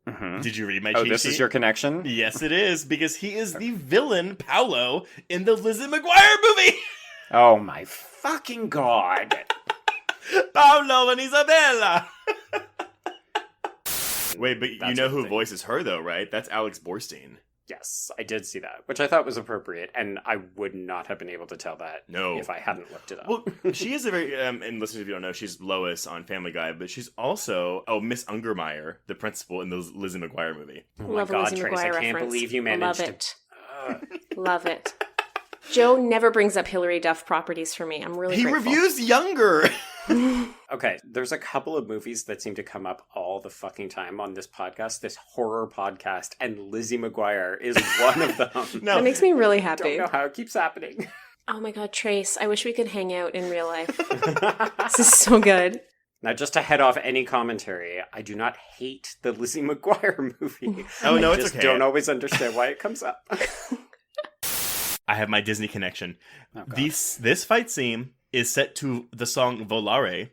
Mm-hmm. did you read my cheat sheet? Oh, this is your connection? Yes, it is, because he is the villain, Paolo, in the Lizzie McGuire movie. Oh my fucking god. Paolo and Isabella. Wait, but That's you know who amazing. voices her, though, right? That's Alex Borstein. Yes, I did see that, which I thought was appropriate, and I would not have been able to tell that if I hadn't looked it up. Well, she is a very, and listeners, if you don't know, she's Lois on Family Guy, but she's also, Miss Ungermeyer, the principal in the Lizzie McGuire movie. Oh Love my a god, Lizzie Trace, I McGuire can't reference. believe you managed Love to... it. Love it. Joe never brings up Hilary Duff properties for me. I'm really He grateful. reviews Younger! Okay, there's a couple of movies that seem to come up all the fucking time on this podcast, this horror podcast, and Lizzie McGuire is one of them. No, That makes me really I happy. don't know how it keeps happening. Oh my god, Trace, I wish we could hang out in real life. This is so good. Now, just to head off any commentary, I do not hate the Lizzie McGuire movie. Oh, no, I it's just okay. don't always understand why it comes up. I have my Disney connection. Oh, God. This fight scene is set to the song Volare.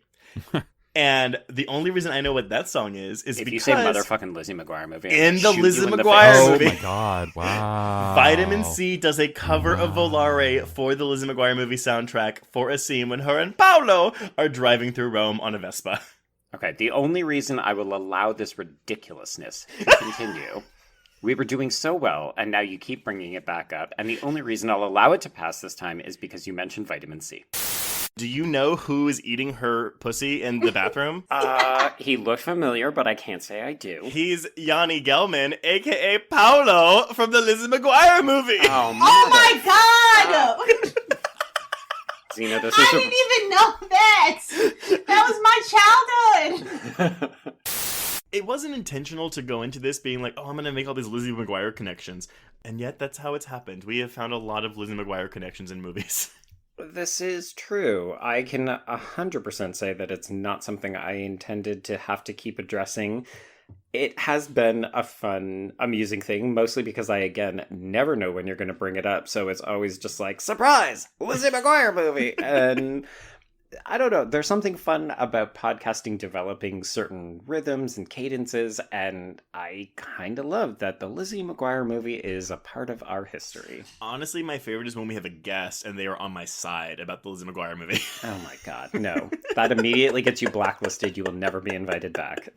And the only reason I know what that song is If because you say motherfucking Lizzie McGuire movie, I'm in gonna the shoot Lizzie you in the McGuire face. movie. Oh my god, wow. Vitamin C does a cover of Volare for the Lizzie McGuire movie soundtrack for a scene when her and Paolo are driving through Rome on a Vespa. Okay, the only reason I will allow this ridiculousness to continue, we were doing so well, and now you keep bringing it back up, and the only reason I'll allow it to pass this time is because you mentioned vitamin C. Do you know who is eating her pussy in the bathroom? He looked familiar, but I can't say I do. He's Yanni Gelman, aka Paolo from the Lizzie McGuire movie. Oh my god! Zena, this I is didn't even know that! That was my childhood! It wasn't intentional to go into this being like, oh, I'm going to make all these Lizzie McGuire connections. And yet that's how it's happened. We have found a lot of Lizzie McGuire connections in movies. This is true. I can 100% say that it's not something I intended to have to keep addressing. It has been a fun, amusing thing, mostly because I, again, never know when you're going to bring it up. So it's always just like, surprise! Lizzie McGuire movie! And I don't know. There's something fun about podcasting developing certain rhythms and cadences, and I kind of love that the Lizzie McGuire movie is a part of our history. Honestly, my favorite is when we have a guest and they are on my side about the Lizzie McGuire movie. Oh my god, no. That immediately gets you blacklisted. You will never be invited back.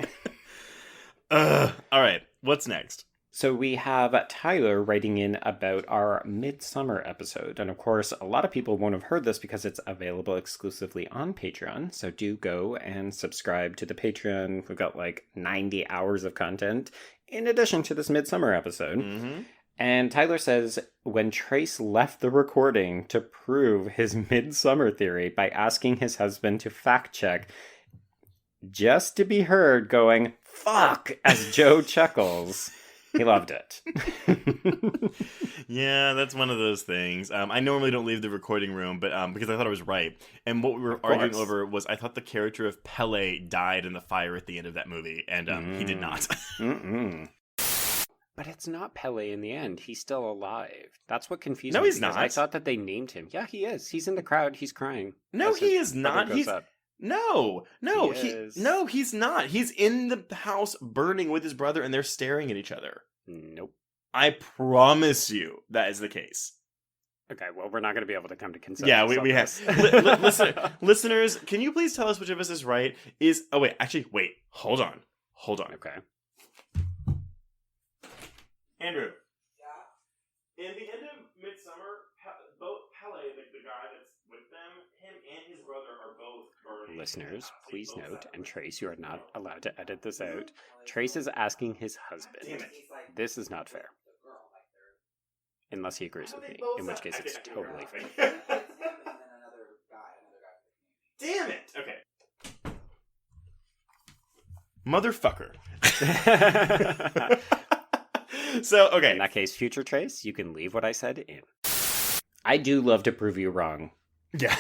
All right, what's next? So we have Tyler writing in about our Midsummer episode. And of course, a lot of people won't have heard this because it's available exclusively on Patreon. So do go and subscribe to the Patreon. We've got like 90 hours of content in addition to this Midsummer episode. Mm-hmm. And Tyler says, when Trace left the recording to prove his Midsummer theory by asking his husband to fact check, just to be heard going, fuck, as Joe chuckles. He loved it. Yeah, that's one of those things. I normally don't leave the recording room, but because I thought I was right. And what we were arguing over was I thought the character of Pele died in the fire at the end of that movie, and he did not. But it's not Pele in the end. He's still alive. That's what confused me. No, he's not. I thought that they named him. Yeah, he is. He's in the crowd. He's crying. No, he is not. He's up. No, He is. he's not. He's in the house burning with his brother, and they're staring at each other. Nope. I promise you that is the case. Okay, well, we're not going to be able to come to consensus. Yeah, we have. Listeners, can you please tell us which of us is right? Wait. Hold on. Okay. Andrew. Yeah? In the end of Midsummer, both Pele, the guy that's with them, him and his brother are both burning. Listeners, please note, and Trace, you are not allowed to edit this out. Trace is asking his husband. This is not fair. Unless he agrees with me, in which case it's totally fair. Damn it! Okay. Motherfucker. So, okay. In that case, future Trace, you can leave what I said in. I do love to prove you wrong. Yeah.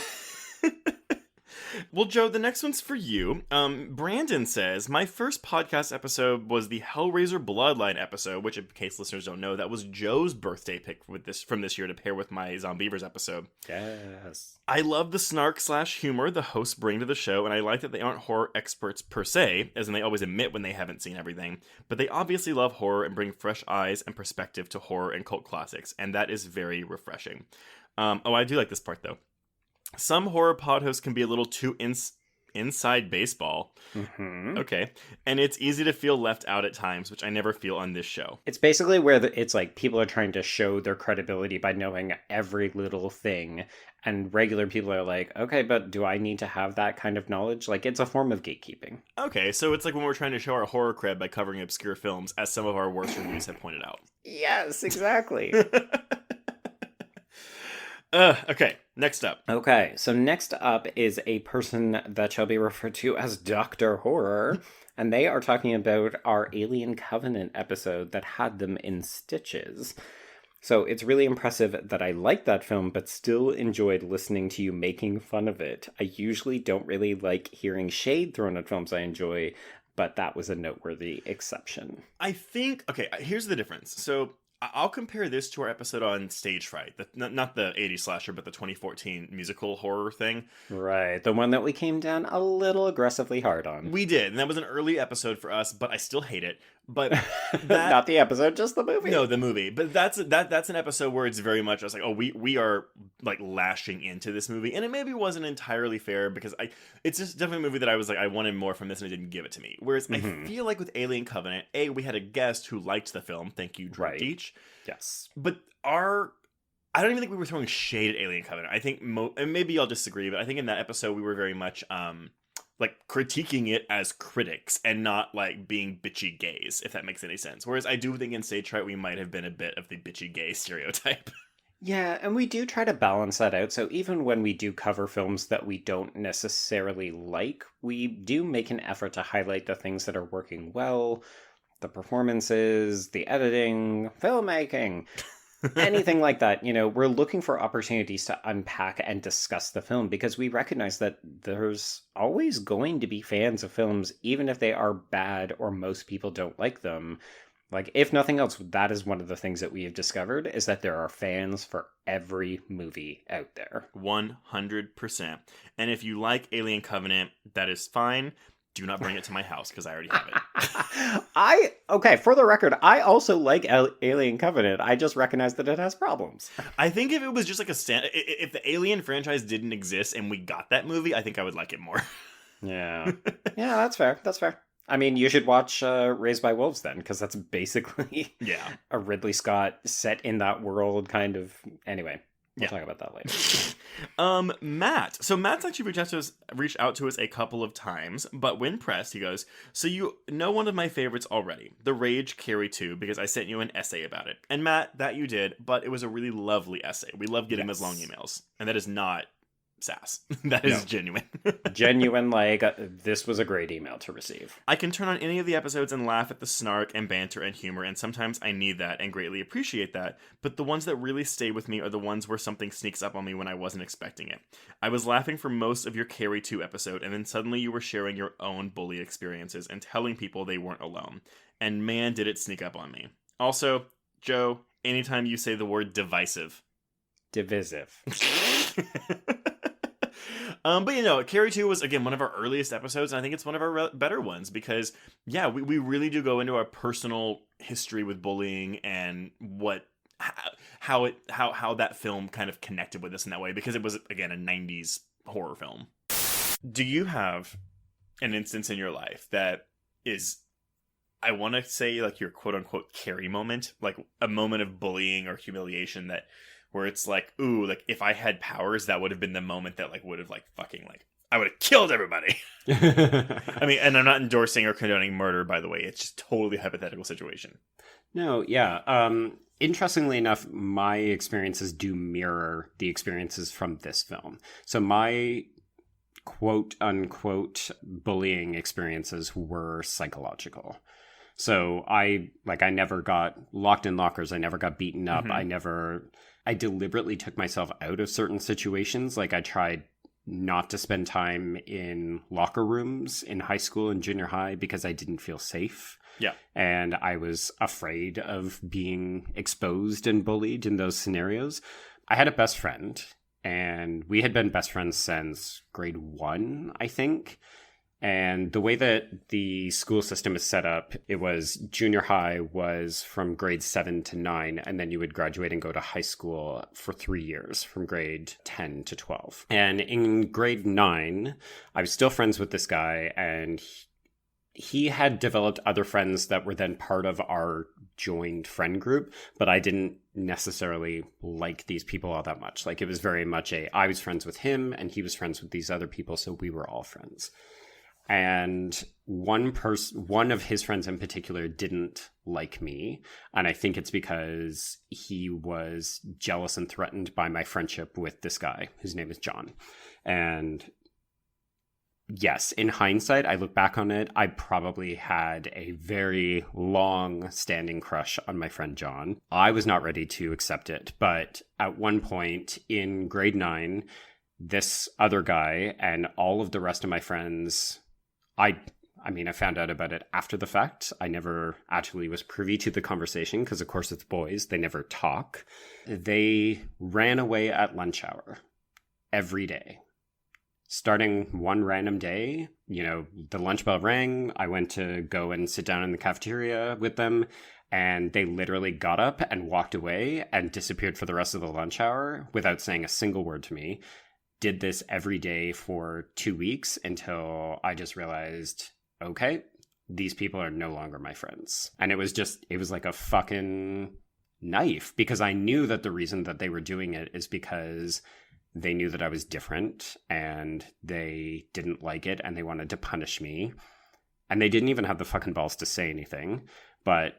Well, Joe, the next one's for you. Brandon says, my first podcast episode was the Hellraiser Bloodline episode, which, in case listeners don't know, that was Joe's birthday pick from this year to pair with my Zombeavers episode. Yes. I love the snark/humor the hosts bring to the show, and I like that they aren't horror experts per se, as in they always admit when they haven't seen everything, but they obviously love horror and bring fresh eyes and perspective to horror and cult classics, and that is very refreshing. I do like this part, though. Some horror pod hosts can be a little too inside baseball. Mm-hmm. Okay. And it's easy to feel left out at times, which I never feel on this show. It's basically where it's like people are trying to show their credibility by knowing every little thing. And regular people are like, okay, but do I need to have that kind of knowledge? Like, it's a form of gatekeeping. Okay, so it's like when we're trying to show our horror cred by covering obscure films, as some of our worst reviews have pointed out. Yes, exactly. Okay, next up. Okay, so next up is a person that shall be referred to as Dr. Horror, and they are talking about our Alien Covenant episode that had them in stitches. So it's really impressive that I liked that film, but still enjoyed listening to you making fun of it. I usually don't really like hearing shade thrown at films I enjoy, but that was a noteworthy exception. I think, okay, here's the difference. So I'll compare this to our episode on Stage Fright, not the 80s slasher, but the 2014 musical horror thing. Right, the one that we came down a little aggressively hard on. We did, and that was an early episode for us, but I still hate it. But that, not the episode, just the movie. No, the movie. But that's an episode where it's very much, I was like, oh, we are like lashing into this movie, and it maybe wasn't entirely fair because it's just definitely a movie that I was like, I wanted more from this, and it didn't give it to me. Whereas I feel like with Alien Covenant, we had a guest who liked the film. Thank you, Drew Deitch. Yes, but I don't even think we were throwing shade at Alien Covenant. I think, and maybe I'll disagree, but I think in that episode we were very much like critiquing it as critics and not like being bitchy gays, if that makes any sense. Whereas I do think in Stage Fright we might have been a bit of the bitchy gay stereotype. Yeah, and we do try to balance that out. So even when we do cover films that we don't necessarily like, we do make an effort to highlight the things that are working well, the performances, the editing, filmmaking, anything like that. You know, we're looking for opportunities to unpack and discuss the film because we recognize that there's always going to be fans of films, even if they are bad or most people don't like them. Like, if nothing else, that is one of the things that we have discovered is that there are fans for every movie out there. 100%. And if you like Alien Covenant, that is fine. Do not bring it to my house because I already have it. Okay, for the record, I also like Alien Covenant. I just recognize that it has problems. I think if it was just like if the Alien franchise didn't exist and we got that movie, I think I would like it more. Yeah. Yeah, that's fair. That's fair. I mean, you should watch Raised by Wolves then, because that's basically Yeah. a Ridley Scott set in that world kind of. Anyway, we'll talk about that later. Matt. So Matt's actually reached out to us a couple of times, but when pressed, he goes, "So you know one of my favorites already, The Rage Carrie 2, because I sent you an essay about it." And Matt, that you did, but it was a really lovely essay. We love getting those long emails, and that is not sass. That is genuine. Genuine, like, this was a great email to receive. I can turn on any of the episodes and laugh at the snark and banter and humor, and sometimes I need that and greatly appreciate that, but the ones that really stay with me are the ones where something sneaks up on me when I wasn't expecting it. I was laughing for most of your Carrie 2 episode, and then suddenly you were sharing your own bully experiences and telling people they weren't alone. And man, did it sneak up on me. Also, Joe, anytime you say the word divisive. Divisive. But Carrie 2 was, again, one of our earliest episodes, and I think it's one of our better ones because, yeah, we really do go into our personal history with bullying and how that film kind of connected with us in that way, because it was, again, a 90s horror film. Do you have an instance in your life that is, I want to say, like, your quote-unquote Carrie moment, like a moment of bullying or humiliation that where it's like, ooh, like, if I had powers, that would have been the moment that, like, would have, like, fucking, like, I would have killed everybody. I mean, and I'm not endorsing or condoning murder, by the way. It's just totally a hypothetical situation. No, yeah. Interestingly enough, my experiences do mirror the experiences from this film. So my quote-unquote bullying experiences were psychological. So I never got locked in lockers. I never got beaten up. I deliberately took myself out of certain situations. Like, I tried not to spend time in locker rooms in high school and junior high because I didn't feel safe. Yeah. And I was afraid of being exposed and bullied in those scenarios. I had a best friend, and we had been best friends since grade 1, I think. And the way that the school system is set up, it was junior high was from grade 7 to 9, and then you would graduate and go to high school for 3 years, from grade 10 to 12. And in grade 9, I was still friends with this guy, and he had developed other friends that were then part of our joined friend group, but I didn't necessarily like these people all that much. Like, it was very much I was friends with him, and he was friends with these other people, so we were all friends. And one of his friends in particular didn't like me. And I think it's because he was jealous and threatened by my friendship with this guy, whose name is John. And yes, in hindsight, I look back on it, I probably had a very long-standing crush on my friend John. I was not ready to accept it. But at one point in grade 9, this other guy and all of the rest of my friends... I found out about it after the fact. I never actually was privy to the conversation because, of course, it's boys. They never talk. They ran away at lunch hour every day. Starting one random day, the lunch bell rang. I went to go and sit down in the cafeteria with them, and they literally got up and walked away and disappeared for the rest of the lunch hour without saying a single word to me. Did this every day for 2 weeks until I just realized, okay, these people are no longer my friends. And it was like a fucking knife, because I knew that the reason that they were doing it is because they knew that I was different and they didn't like it and they wanted to punish me. And they didn't even have the fucking balls to say anything. But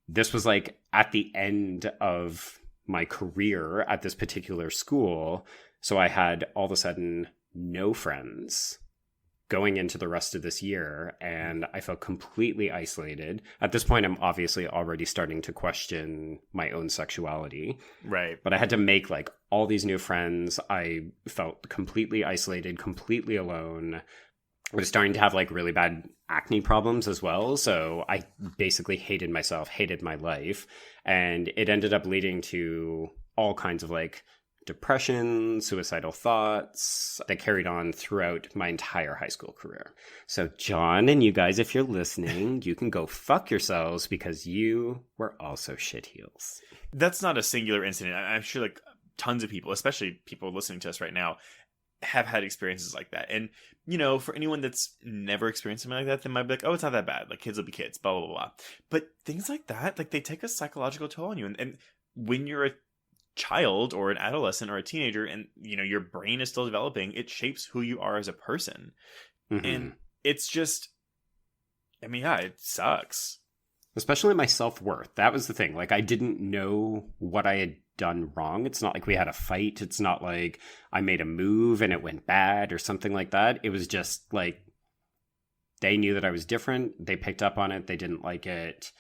this was like at the end of my career at this particular school. So I had all of a sudden no friends going into the rest of this year, and I felt completely isolated. At this point, I'm obviously already starting to question my own sexuality. Right. But I had to make like all these new friends. I felt completely isolated, completely alone. I was starting to have like really bad acne problems as well. So I basically hated myself, hated my life. And it ended up leading to all kinds of like depression, suicidal thoughts that carried on throughout my entire high school career. So John and you guys, if you're listening, you can go fuck yourselves because you were also shitheels. That's not a singular incident. I'm sure like tons of people, especially people listening to us right now, have had experiences like that. And, you know, for anyone that's never experienced something like that, they might be like, oh, it's not that bad. Like, kids will be kids, blah, blah, blah, blah. But things like that, like, they take a psychological toll on you. And when you're a child or an adolescent or a teenager and, you know, your brain is still developing, it shapes who you are as a person. Mm-hmm. And it's just, I mean, yeah, it sucks. Especially my self-worth. That was the thing. Like, I didn't know what I had done wrong. It's not like we had a fight. It's not like I made a move and it went bad or something like that. It was just like, they knew that I was different. They picked up on it. They didn't like it.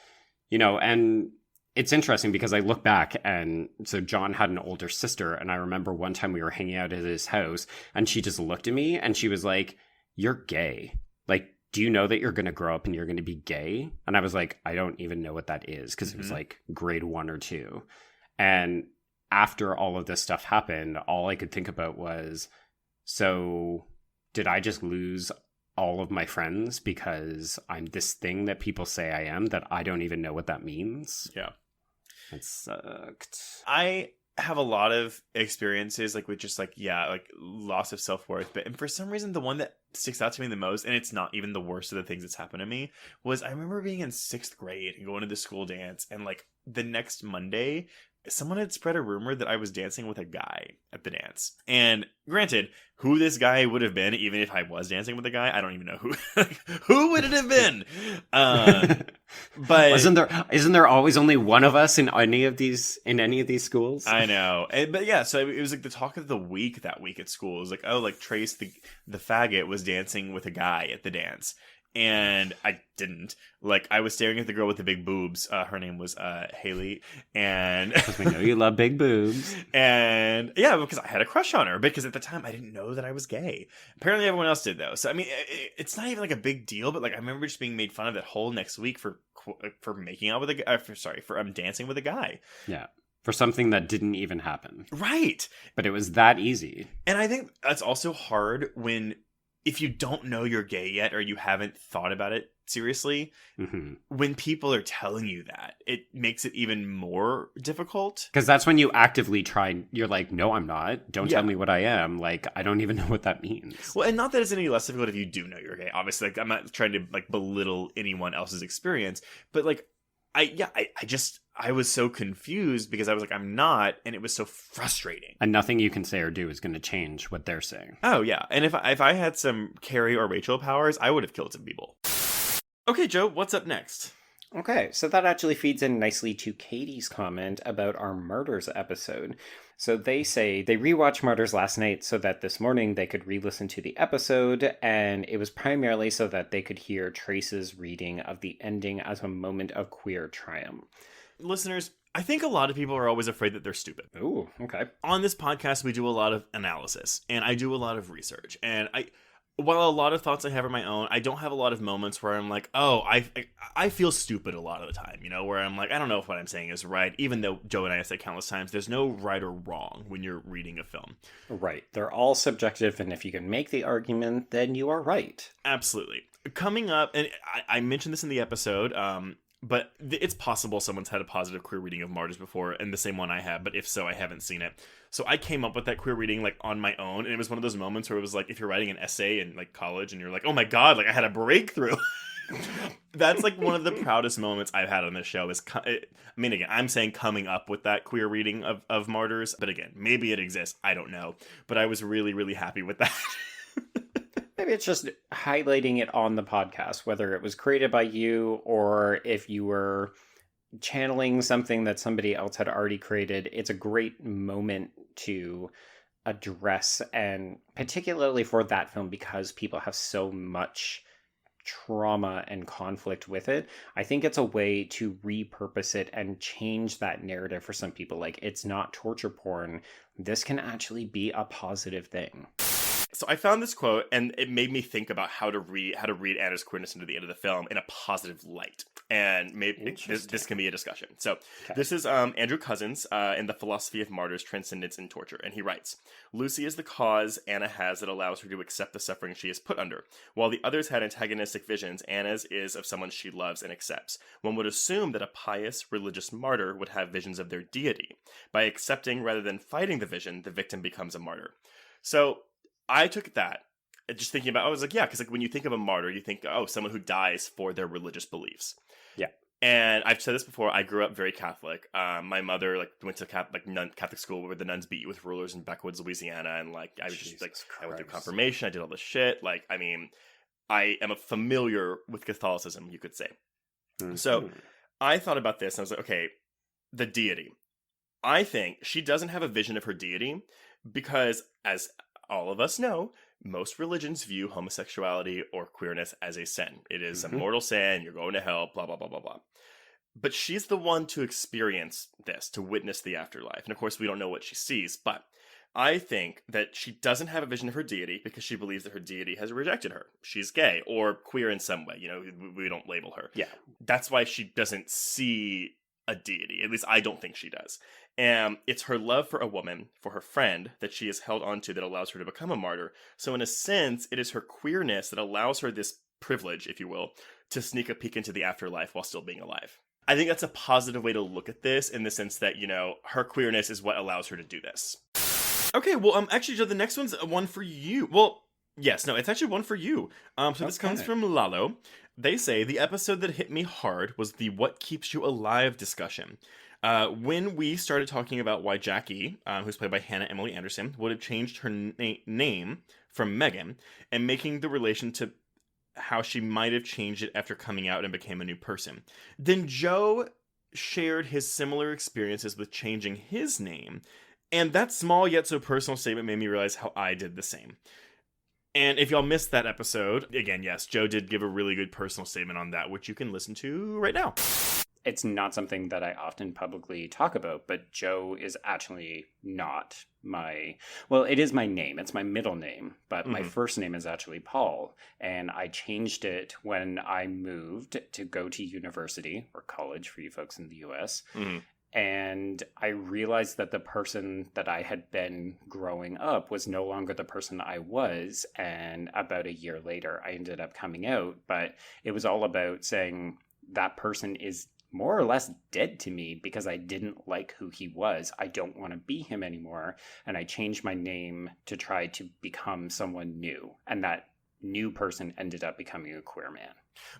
You know, and it's interesting because I look back, and so John had an older sister, and I remember one time we were hanging out at his house and she just looked at me and she was like, "You're gay. Like, do you know that you're going to grow up and you're going to be gay?" And I was like, I don't even know what that is, because it was like grade 1 or 2. And after all of this stuff happened, all I could think about was, so did I just lose all of my friends because I'm this thing that people say I am that I don't even know what that means? Yeah. It sucked. I have a lot of experiences like with just like, yeah, like loss of self-worth. But and for some reason, the one that sticks out to me the most, and it's not even the worst of the things that's happened to me, was I remember being in 6th grade and going to the school dance, and like the next Monday, someone had spread a rumor that I was dancing with a guy at the dance. And granted, who this guy would have been, even if I was dancing with a guy, I don't even know who. Who would it have been? But isn't there always only one of us in any of these schools? I know. But yeah, so it was like the talk of the week that week at school. It was like, oh, like Trace the faggot was dancing with a guy at the dance. And I didn't. Like, I was staring at the girl with the big boobs. Her name was Haley. And because we know you love big boobs. And yeah, because I had a crush on her. Because at the time, I didn't know that I was gay. Apparently, everyone else did, though. So, I mean, it's not even like a big deal. But like, I remember just being made fun of that whole next week for making out with a guy. For dancing with a guy. Yeah. For something that didn't even happen. Right. But it was that easy. And I think that's also hard if you don't know you're gay yet, or you haven't thought about it seriously, when people are telling you that, it makes it even more difficult. Because that's when you actively try, you're like, no, I'm not. Don't tell me what I am. Like, I don't even know what that means. Well, and not that it's any less difficult if you do know you're gay. Obviously, like, I'm not trying to like belittle anyone else's experience, but like, I was so confused because I was like, I'm not, and it was so frustrating. And nothing you can say or do is going to change what they're saying. Oh, yeah. And if I had some Carrie or Rachel powers, I would have killed some people. Okay, Joe, what's up next? Okay, so that actually feeds in nicely to Katie's comment about our Martyrs episode. So they say they rewatched Martyrs last night so that this morning they could re-listen to the episode, and it was primarily so that they could hear Trace's reading of the ending as a moment of queer triumph. Listeners, I think a lot of people are always afraid that they're stupid. Ooh, okay. On this podcast, we do a lot of analysis, and I do a lot of research, and while a lot of thoughts I have are my own, I don't have a lot of moments where I'm like, oh, I feel stupid a lot of the time, you know, where I'm like, I don't know if what I'm saying is right, even though Joe and I have said countless times, there's no right or wrong when you're reading a film. Right. They're all subjective, and if you can make the argument, then you are right. Absolutely. Coming up, and I mentioned this in the episode, but it's possible someone's had a positive queer reading of Martyrs before, and the same one I have, but if so, I haven't seen it. So I came up with that queer reading like on my own, and it was one of those moments where it was like if you're writing an essay in like college and you're like, oh my god, like I had a breakthrough. That's like one of the proudest moments I've had on this show is, I mean, again, I'm saying coming up with that queer reading of Martyrs, but again, maybe it exists, I don't know. But I was really, really happy with that. Maybe it's just highlighting it on the podcast, whether it was created by you or if you were channeling something that somebody else had already created. It's a great moment to address, and particularly for that film because people have so much trauma and conflict with it. I think it's a way to repurpose it and change that narrative for some people. Like, it's not torture porn. This can actually be a positive thing. So I found this quote, and it made me think about how to read Anna's queerness into the end of the film in a positive light. And maybe this can be a discussion. So This is Andrew Cousins in The Philosophy of Martyrs, Transcendence and Torture. And he writes, Lucy is the cause Anna has that allows her to accept the suffering she is put under. While the others had antagonistic visions, Anna's is of someone she loves and accepts. One would assume that a pious, religious martyr would have visions of their deity. By accepting rather than fighting the vision, the victim becomes a martyr. So I took that, just thinking about, I was like, yeah, because like when you think of a martyr, you think, oh, someone who dies for their religious beliefs. Yeah. And I've said this before, I grew up very Catholic. My mother like went to Catholic school where the nuns beat you with rulers in Backwoods, Louisiana, and like I was just like I went through confirmation, I did all this shit. Like, I mean, I am familiar with Catholicism, you could say. Mm-hmm. So I thought about this and I was like, okay, the deity. I think she doesn't have a vision of her deity because, as all of us know, most religions view homosexuality or queerness as a sin. It is a mortal sin, you're going to hell, blah, blah, blah, blah, blah. But she's the one to experience this, to witness the afterlife. And of course, we don't know what she sees, but I think that she doesn't have a vision of her deity because she believes that her deity has rejected her. She's gay or queer in some way. You know, we don't label her. Yeah. That's why she doesn't see a deity. At least I don't think she does. And it's her love for a woman, for her friend, that she has held onto that allows her to become a martyr. So in a sense, it is her queerness that allows her this privilege, if you will, to sneak a peek into the afterlife while still being alive. I think that's a positive way to look at this in the sense that, you know, her queerness is what allows her to do this. Okay, well, actually, Joe, the next one's one for you. Well, yes, no, it's actually one for you. This comes from Lalo. They say, the episode that hit me hard was the What Keeps You Alive discussion. When we started talking about why Jackie, who's played by Hannah Emily Anderson, would have changed her name from Megan and making the relation to how she might have changed it after coming out and became a new person. Then Joe shared his similar experiences with changing his name, and that small yet so personal statement made me realize how I did the same. And if y'all missed that episode, again, yes, Joe did give a really good personal statement on that, which you can listen to right now. It's not something that I often publicly talk about, but Joe is actually not it is my name. It's my middle name, but my first name is actually Paul. And I changed it when I moved to go to university or college for you folks in the US. And I realized that the person that I had been growing up was no longer the person I was. And about a year later, I ended up coming out. But it was all about saying that person is more or less dead to me because I didn't like who he was. I don't want to be him anymore. And I changed my name to try to become someone new. And that new person ended up becoming a queer man.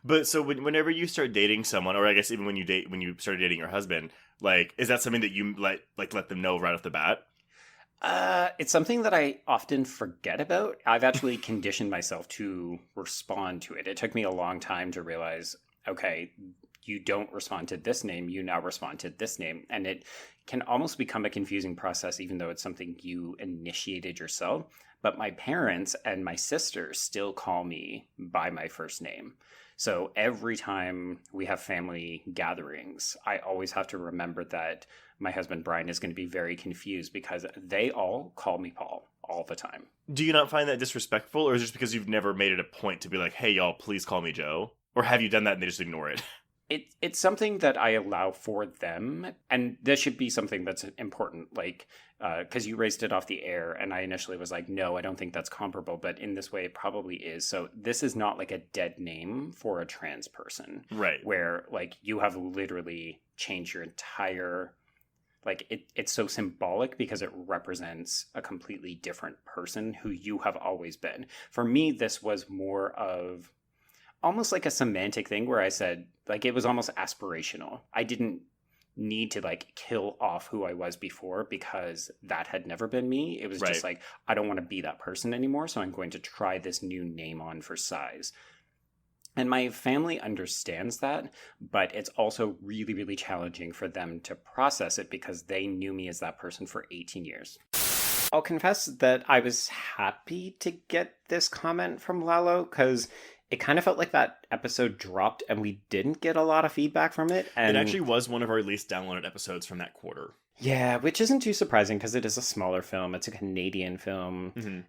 But so whenever you start dating someone, or I guess even when you started dating your husband, like, is that something that you let them know right off the bat? It's something that I often forget about. I've actually conditioned myself to respond to it. It took me a long time to realize, okay, you don't respond to this name, you now respond to this name. And it can almost become a confusing process, even though it's something you initiated yourself. But my parents and my sister still call me by my first name. So every time we have family gatherings, I always have to remember that my husband, Brian, is going to be very confused because they all call me Paul all the time. Do you not find that disrespectful, or is it just because you've never made it a point to be like, hey, y'all, please call me Joe? Or have you done that and they just ignore it? It's something that I allow for them, and this should be something that's important, like, because you raised it off the air, and I initially was like, no, I don't think that's comparable, but in this way, it probably is. So this is not like a dead name for a trans person. Right. Where, like, you have literally changed your entire, like, it's so symbolic because it represents a completely different person who you have always been. For me, this was more of almost like a semantic thing where I said, like, it was almost aspirational. I didn't need to, like, kill off who I was before because that had never been me. It was just like, I don't want to be that person anymore, so I'm going to try this new name on for size. And my family understands that, but it's also really, really challenging for them to process it because they knew me as that person for 18 years. I'll confess that I was happy to get this comment from Lalo because it kind of felt like that episode dropped and we didn't get a lot of feedback from it. And it actually was one of our least downloaded episodes from that quarter. Yeah, which isn't too surprising because it is a smaller film. It's a Canadian film. Mm-hmm.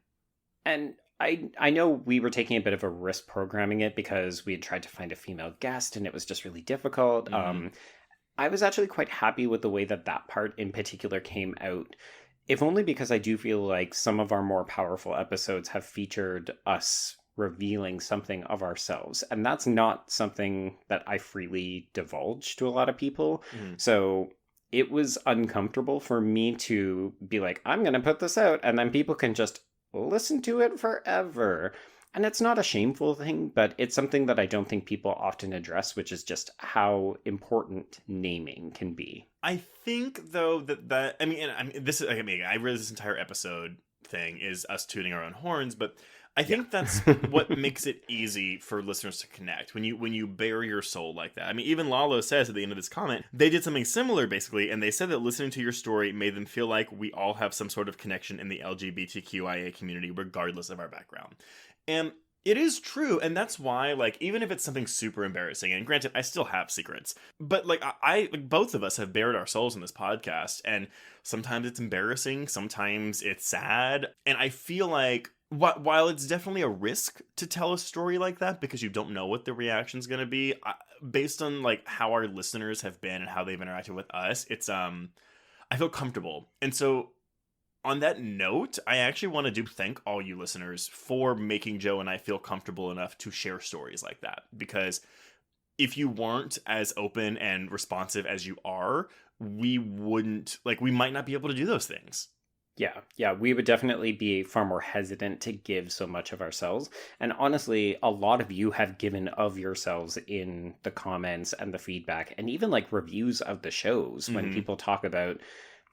And I know we were taking a bit of a risk programming it because we had tried to find a female guest and it was just really difficult. Mm-hmm. I was actually quite happy with the way that part in particular came out, if only because I do feel like some of our more powerful episodes have featured us revealing something of ourselves. And that's not something that I freely divulge to a lot of people. Mm-hmm. So it was uncomfortable for me to be like, I'm going to put this out. And then people can just listen to it forever. And it's not a shameful thing, but it's something that I don't think people often address, which is just how important naming can be. I think, though, that I mean, this is, I realize this entire episode thing is us tooting our own horns, but I think that's what makes it easy for listeners to connect when you bare your soul like that. I mean, even Lalo says at the end of this comment, they did something similar basically, and they said that listening to your story made them feel like we all have some sort of connection in the LGBTQIA community, regardless of our background. And it is true, and that's why, like, even if it's something super embarrassing, and granted, I still have secrets, but, like, both of us have bared our souls in this podcast, and sometimes it's embarrassing, sometimes it's sad, and I feel like, while it's definitely a risk to tell a story like that, because you don't know what the reaction's gonna be, based on, like, how our listeners have been and how they've interacted with us, it's, I feel comfortable, and so, on that note, I actually want to thank all you listeners for making Joe and I feel comfortable enough to share stories like that. Because if you weren't as open and responsive as you are, we might not be able to do those things. Yeah, we would definitely be far more hesitant to give so much of ourselves. And honestly, a lot of you have given of yourselves in the comments and the feedback, and even like reviews of the shows when people talk about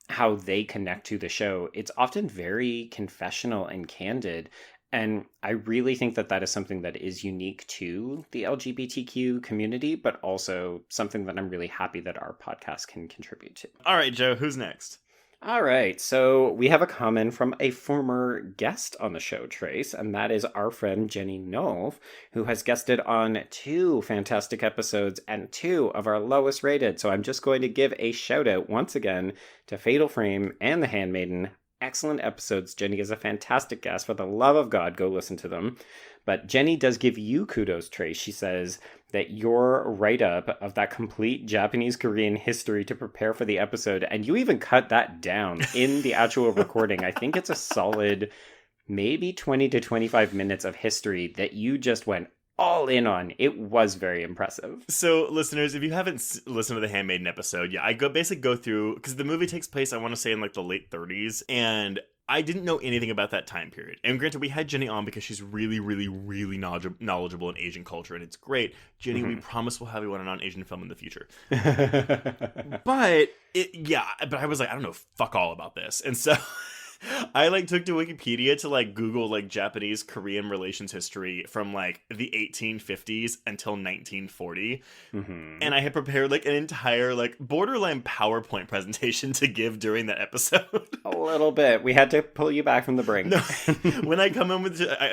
how they connect to the show. It's often very confessional and candid. And I really think that is something that is unique to the LGBTQ community, but also something that I'm really happy that our podcast can contribute to. All right, Joe, who's next? All right, so we have a comment from a former guest on the show, Trace, and that is our friend Jenny Nolf, who has guested on 2 fantastic episodes and 2 of our lowest rated. So I'm just going to give a shout out once again to Fatal Frame and The Handmaiden. Excellent episodes. Jenny is a fantastic guest. For the love of God, go listen to them. But Jenny does give you kudos, Trace. She says that your write-up of that complete Japanese-Korean history to prepare for the episode, and you even cut that down in the actual recording. I think it's a solid maybe 20 to 25 minutes of history that you just went all in on. It was very impressive. So, listeners, if you haven't listened to the Handmaiden episode, I basically go through, because the movie takes place, I want to say, in like the late 30s, and I didn't know anything about that time period. And granted, we had Jenny on because she's really, really, really knowledgeable in Asian culture, and it's great. Jenny, we promise we'll have you on a non-Asian film in the future. But I was like, I don't know fuck all about this. And so I took to Wikipedia to Google Japanese Korean relations history from the 1850s until 1940. And I had prepared an entire borderline PowerPoint presentation to give during that episode. A little bit. We had to pull you back from the brink. No, when I come in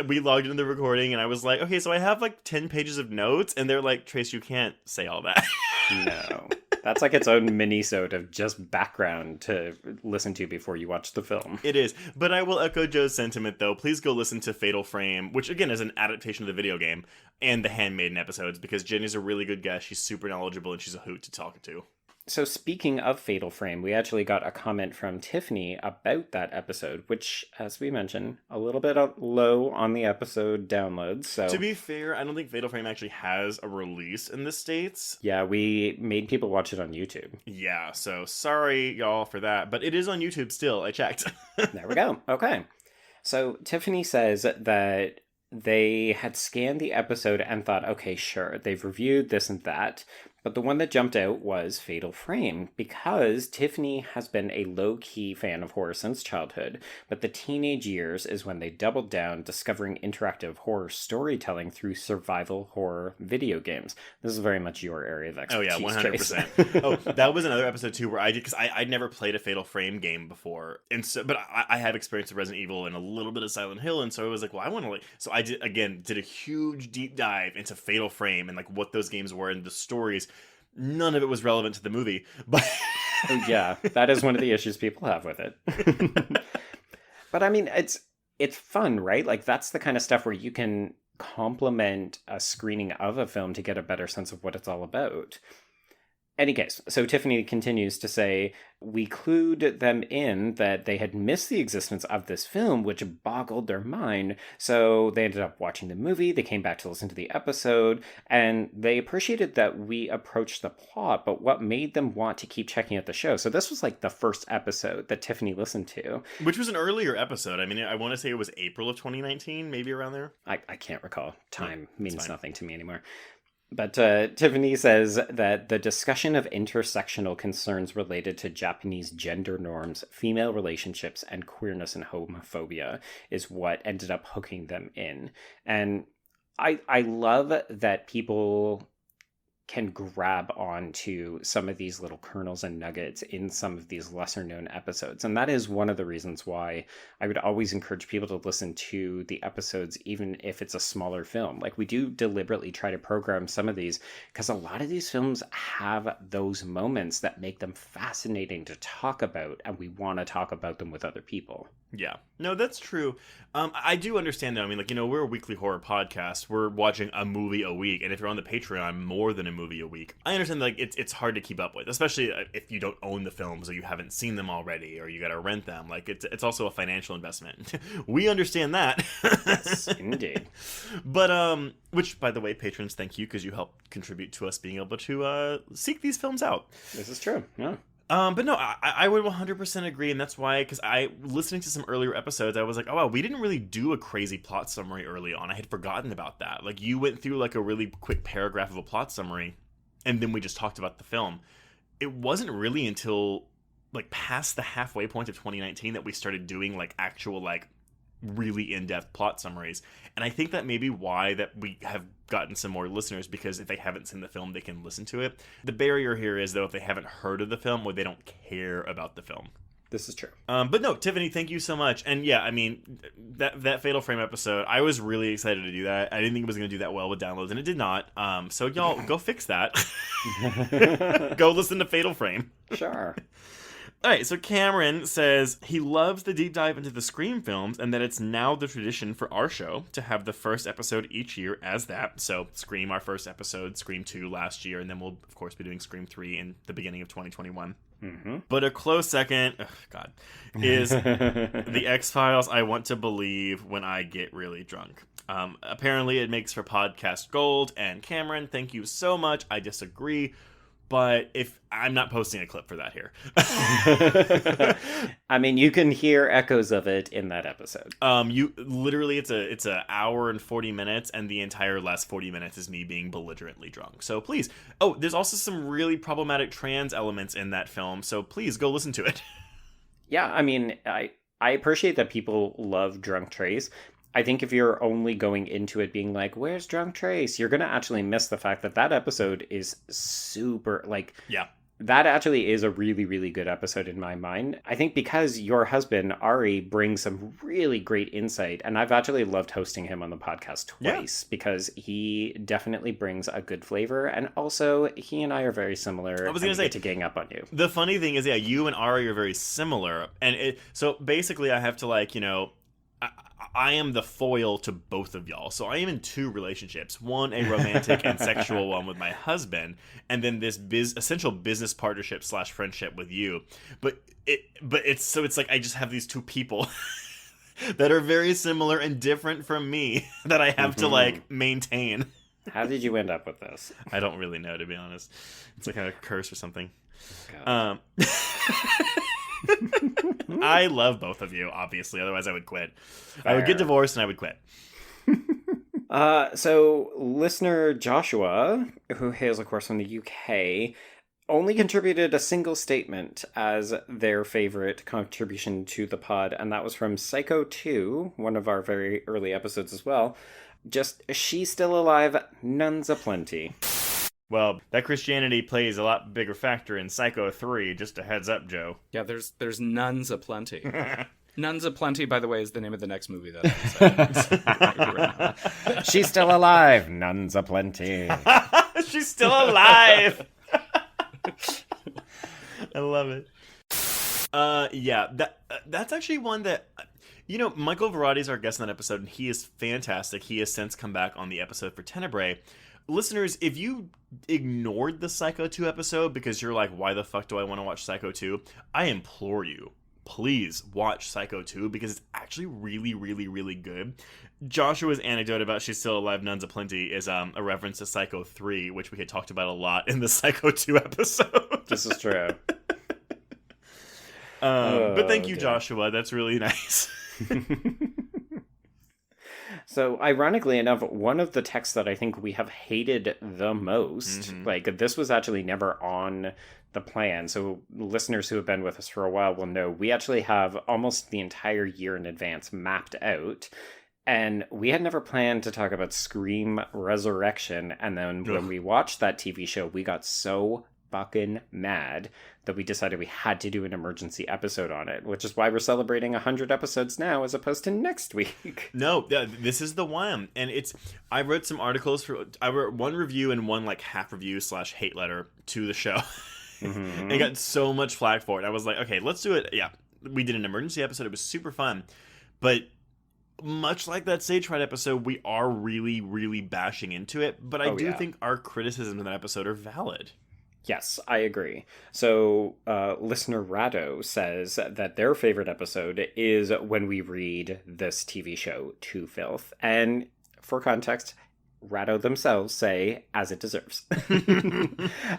we logged into the recording and I was like, okay, so I have 10 pages of notes, and they're like, Trace, you can't say all that. No. That's its own mini-sode of just background to listen to before you watch the film. It is. But I will echo Joe's sentiment, though. Please go listen to Fatal Frame, which, again, is an adaptation of the video game, and the Handmaiden episodes, because Jenny's a really good guest. She's super knowledgeable, and she's a hoot to talk to. So speaking of Fatal Frame, we actually got a comment from Tiffany about that episode, which, as we mentioned, a little bit low on the episode downloads. So to be fair, I don't think Fatal Frame actually has a release in the States. Yeah, we made people watch it on YouTube. Yeah, so sorry, y'all, for that. But it is on YouTube still. I checked. There we go. Okay. So Tiffany says that they had scanned the episode and thought, okay, sure, they've reviewed this and that. But the one that jumped out was Fatal Frame, because Tiffany has been a low-key fan of horror since childhood, but the teenage years is when they doubled down, discovering interactive horror storytelling through survival horror video games. This is very much your area of expertise. Oh yeah, 100%. Oh, that was another episode too where I did, because I'd never played a Fatal Frame game before, and so, but I have experience with Resident Evil and a little bit of Silent Hill, and so I was like, well, I want to so I did a huge deep dive into Fatal Frame and what those games were and the stories. None of it was relevant to the movie, but oh, yeah, that is one of the issues people have with it. But I mean, it's fun, right? That's the kind of stuff where you can complement a screening of a film to get a better sense of what it's all about. any case, so Tiffany continues to say, we clued them in that they had missed the existence of this film, which boggled their mind. So they ended up watching the movie, they came back to listen to the episode, and they appreciated that we approached the plot, but what made them want to keep checking out the show. So this was like the first episode that Tiffany listened to. Which was an earlier episode. I mean, I want to say it was April of 2019, maybe around there. I can't recall. Time means nothing to me anymore. But Tiffany says that the discussion of intersectional concerns related to Japanese gender norms, female relationships, and queerness and homophobia is what ended up hooking them in. And I love that people can grab onto some of these little kernels and nuggets in some of these lesser known episodes. And that is one of the reasons why I would always encourage people to listen to the episodes, even if it's a smaller film. Like, we do deliberately try to program some of these because a lot of these films have those moments that make them fascinating to talk about, and we want to talk about them with other people. Yeah, no, that's true. I do understand though. I mean, like, we're a weekly horror podcast. We're watching a movie a week, and if you're on the Patreon, more than a movie a week. I understand, like, it's hard to keep up with, especially if you don't own the films or you haven't seen them already, or you got to rent them. Like, it's also a financial investment. We understand that. Yes, indeed. But which, by the way, patrons, thank you, because you help contribute to us being able to seek these films out. This is true. Yeah. But no, I would 100% agree, and that's why, because listening to some earlier episodes, I was like, oh wow, we didn't really do a crazy plot summary early on. I had forgotten about that. Like, you went through like a really quick paragraph of a plot summary, and then we just talked about the film. It wasn't really until like past the halfway point of 2019 that we started doing like actual like really in-depth plot summaries. And I think that may be why that we have gotten some more listeners, because if they haven't seen the film, they can listen to it. The barrier here is, though, if they haven't heard of the film or they don't care about the film. This is true. But no, Tiffany, thank you so much. And yeah, I mean, that Fatal Frame episode, I was really excited to do that. I didn't think it was going to do that well with downloads, and it did not. So y'all, go fix that. Go listen to Fatal Frame. Sure. All right, so Cameron says he loves the deep dive into the Scream films, and that it's now the tradition for our show to have the first episode each year as that. So Scream, our first episode, Scream 2 last year, and then we'll, of course, be doing Scream 3 in the beginning of 2021. Mm-hmm. But a close second, is the X-Files I want to believe when I get really drunk. Apparently it makes for podcast gold, and Cameron, thank you so much. I disagree. But if I'm not posting a clip for that here. I mean, you can hear echoes of it in that episode. You literally, it's a hour and 40 minutes, and the entire last 40 minutes is me being belligerently drunk. So please. Oh, there's also some really problematic trans elements in that film, so please go listen to it. Yeah, I mean, I appreciate that people love Drunk Trace. I think if you're only going into it being like, where's Drunk Trace? You're going to actually miss the fact that that episode is super, like... Yeah. That actually is a really, really good episode in my mind. I think because your husband, Ari, brings some really great insight, and I've actually loved hosting him on the podcast twice, because he definitely brings a good flavor, and also he and I are very similar. I was going to say, to gang up on you. The funny thing is, yeah, you and Ari are very similar, and so basically I have to, like, I am the foil to both of y'all. So I am in two relationships. One, a romantic and sexual one with my husband, and then this essential business partnership / friendship with you. But it's like I just have these two people that are very similar and different from me that I have to like maintain. How did you end up with this? I don't really know, to be honest. It's like a curse or something. I love both of you, obviously. Otherwise, I would quit. Fair. I would get divorced and I would quit. So, listener Joshua, who hails, of course, from the UK, only contributed a single statement as their favorite contribution to the pod, and that was from Psycho 2, one of our very early episodes as well. Just, she's still alive, nuns aplenty. Well, that Christianity plays a lot bigger factor in Psycho 3, just a heads up, Joe. Yeah, there's nuns aplenty. Nuns aplenty, by the way, is the name of the next movie that I'm She's still alive, nuns aplenty. She's still alive! I love it. Yeah, that's actually one that... Michael Varrotti's our guest on that episode, and he is fantastic. He has since come back on the episode for Tenebrae. listeners, if you ignored the Psycho 2 episode because you're like, why the fuck do I want to watch Psycho 2? I implore you, please watch Psycho 2 because it's actually really, really, really good. Joshua's anecdote about She's Still Alive, Nuns Aplenty is a reference to Psycho 3, which we had talked about a lot in the Psycho 2 episode. This is true. But thank you, Joshua. That's really nice. So, ironically enough, one of the texts that I think we have hated the most, like, this was actually never on the plan. So, listeners who have been with us for a while will know we actually have almost the entire year in advance mapped out. And we had never planned to talk about Scream Resurrection. And then when we watched that TV show, we got so fucking mad that we decided we had to do an emergency episode on it, which is why we're celebrating 100 episodes now as opposed to next week. No, this is the one. And I wrote some articles I wrote one review and one like half review / hate letter to the show. And I got so much flack for it. I was like, okay, let's do it. Yeah, we did an emergency episode. It was super fun. But much like that Sage Fright episode, we are really, really bashing into it. But I do think our criticisms in that episode are valid. Yes, I agree. So, listener Rado says that their favorite episode is when we read this TV show to filth. And for context, Rado themselves say, as it deserves.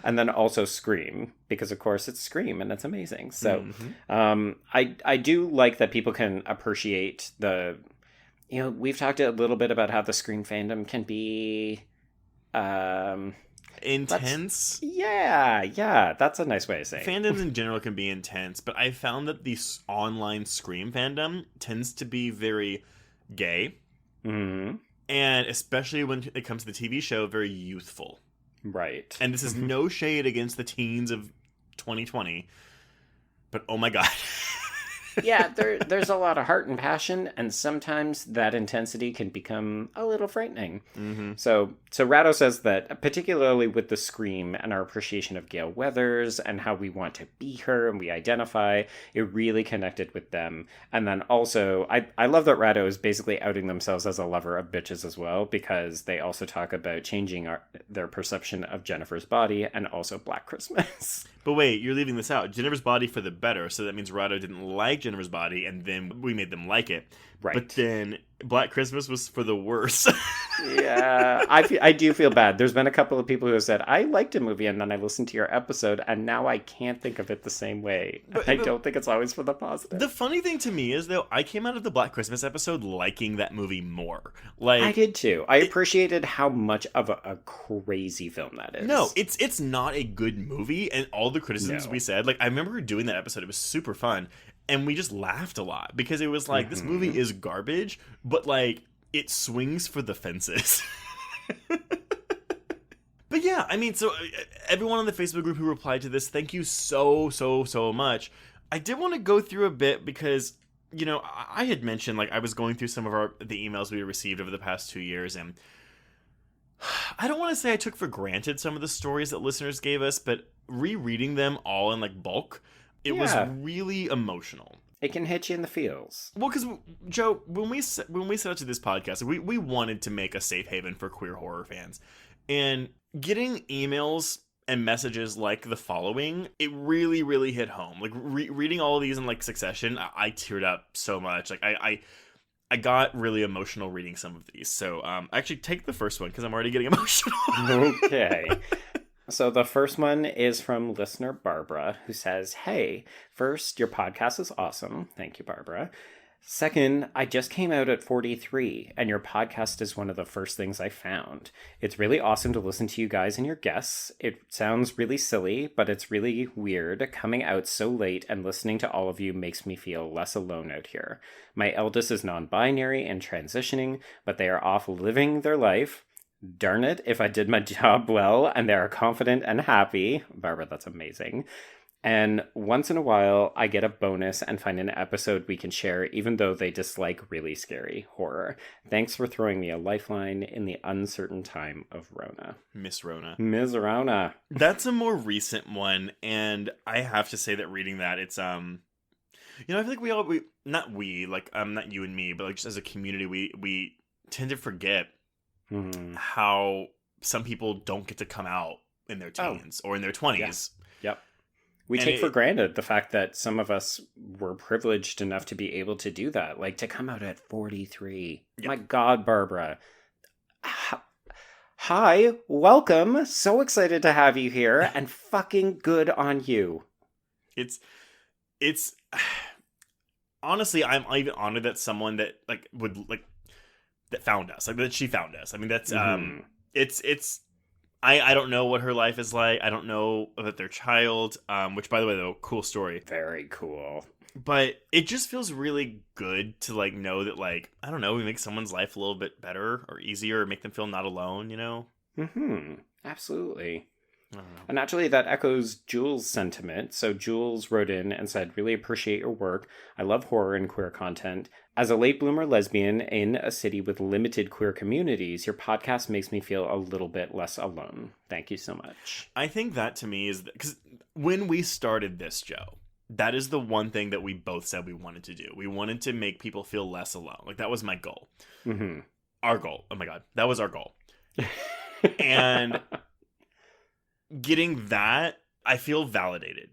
And then also Scream, because of course it's Scream and it's amazing. So, I do like that people can appreciate we've talked a little bit about how the Scream fandom can be... intense. Yeah, that's a nice way to say it. Fandoms in general can be intense, but I found that the online Scream fandom tends to be very gay, and especially when it comes to the TV show, very youthful. Right. And this is no shade against the teens of 2020, but oh my god. Yeah, there's a lot of heart and passion, and sometimes that intensity can become a little frightening. So Rado says that, particularly with the Scream and our appreciation of Gail Weathers and how we want to be her and we identify, it really connected with them. And then also, I love that Rado is basically outing themselves as a lover of bitches as well, because they also talk about changing their perception of Jennifer's body and also Black Christmas. But wait, you're leaving this out. Jennifer's body for the better, so that means Rado didn't like Jennifer's body, and then we made them like it. Right. But then Black Christmas was for the worse. Yeah, I do feel bad. There's been a couple of people who have said, I liked a movie, and then I listened to your episode, and now I can't think of it the same way. I don't think it's always for the positive. The funny thing to me is, though, I came out of the Black Christmas episode liking that movie more. Like, I did too. I appreciated how much of a crazy film that is. No, it's not a good movie, and all the criticisms we said, like, I remember doing that episode. It was super fun, and we just laughed a lot, because it was like, this movie is garbage, but, like, it swings for the fences. But yeah, I mean, so everyone on the Facebook group who replied to this, thank you so much. I did want to go through a bit because, you know, I had mentioned, like, I was going through some of the emails we received over the past 2 years, and I don't want to say I took for granted some of the stories that listeners gave us, but rereading them all in, like, bulk, it was really emotional. It can hit you in the feels. Well, because, Joe, when we set out to this podcast, we wanted to make a safe haven for queer horror fans. And getting emails and messages like the following, it really, really hit home. Like, reading all of these in, like, succession, I teared up so much. Like, I got really emotional reading some of these. So, actually, take the first one, because I'm already getting emotional. Okay. So the first one is from listener Barbara, who says, hey, first, your podcast is awesome. Thank you, Barbara. Second, I just came out at 43, and your podcast is one of the first things I found. It's really awesome to listen to you guys and your guests. It sounds really silly, but it's really weird. Coming out so late and listening to all of you makes me feel less alone out here. My eldest is non-binary and transitioning, but they are off living their life. Darn it, if I did my job well and they are confident and happy. Barbara, that's amazing. And once in a while, I get a bonus and find an episode we can share, even though they dislike really scary horror. Thanks for throwing me a lifeline in the uncertain time of Rona. Miss Rona. Ms. Rona. That's a more recent one, and I have to say that reading that, it's, you know, I feel like not you and me, but like just as a community, we tend to forget how some people don't get to come out in their teens or in their 20s. Yep. We And take for it- granted the fact that some of us were privileged enough to be able to do that. Like, to come out at 43. Yep. My God, Barbara. Hi, welcome. So excited to have you here, and fucking good on you. It's honestly, I'm even honored that someone that like would like that found us, like that she found us. I mean, that's Mhm. it's I don't know what her life is like. I don't know about their child, which by the way, though, cool story. Very cool. But it just feels really good to like know that, like, I don't know, we make someone's life a little bit better or easier, or make them feel not alone, you know? Absolutely. I don't know. And actually, that echoes Jules' sentiment. So Jules wrote in and said, really appreciate your work. I love horror and queer content. As a late bloomer lesbian in a city with limited queer communities, your podcast makes me feel a little bit less alone. Thank you so much. I think that to me is because when we started this, Joe, that is the one thing that we both said we wanted to do. We wanted to make people feel less alone. Like, that was my goal. Mm-hmm. Our goal. Oh my God. That was our goal. And getting that, I feel validated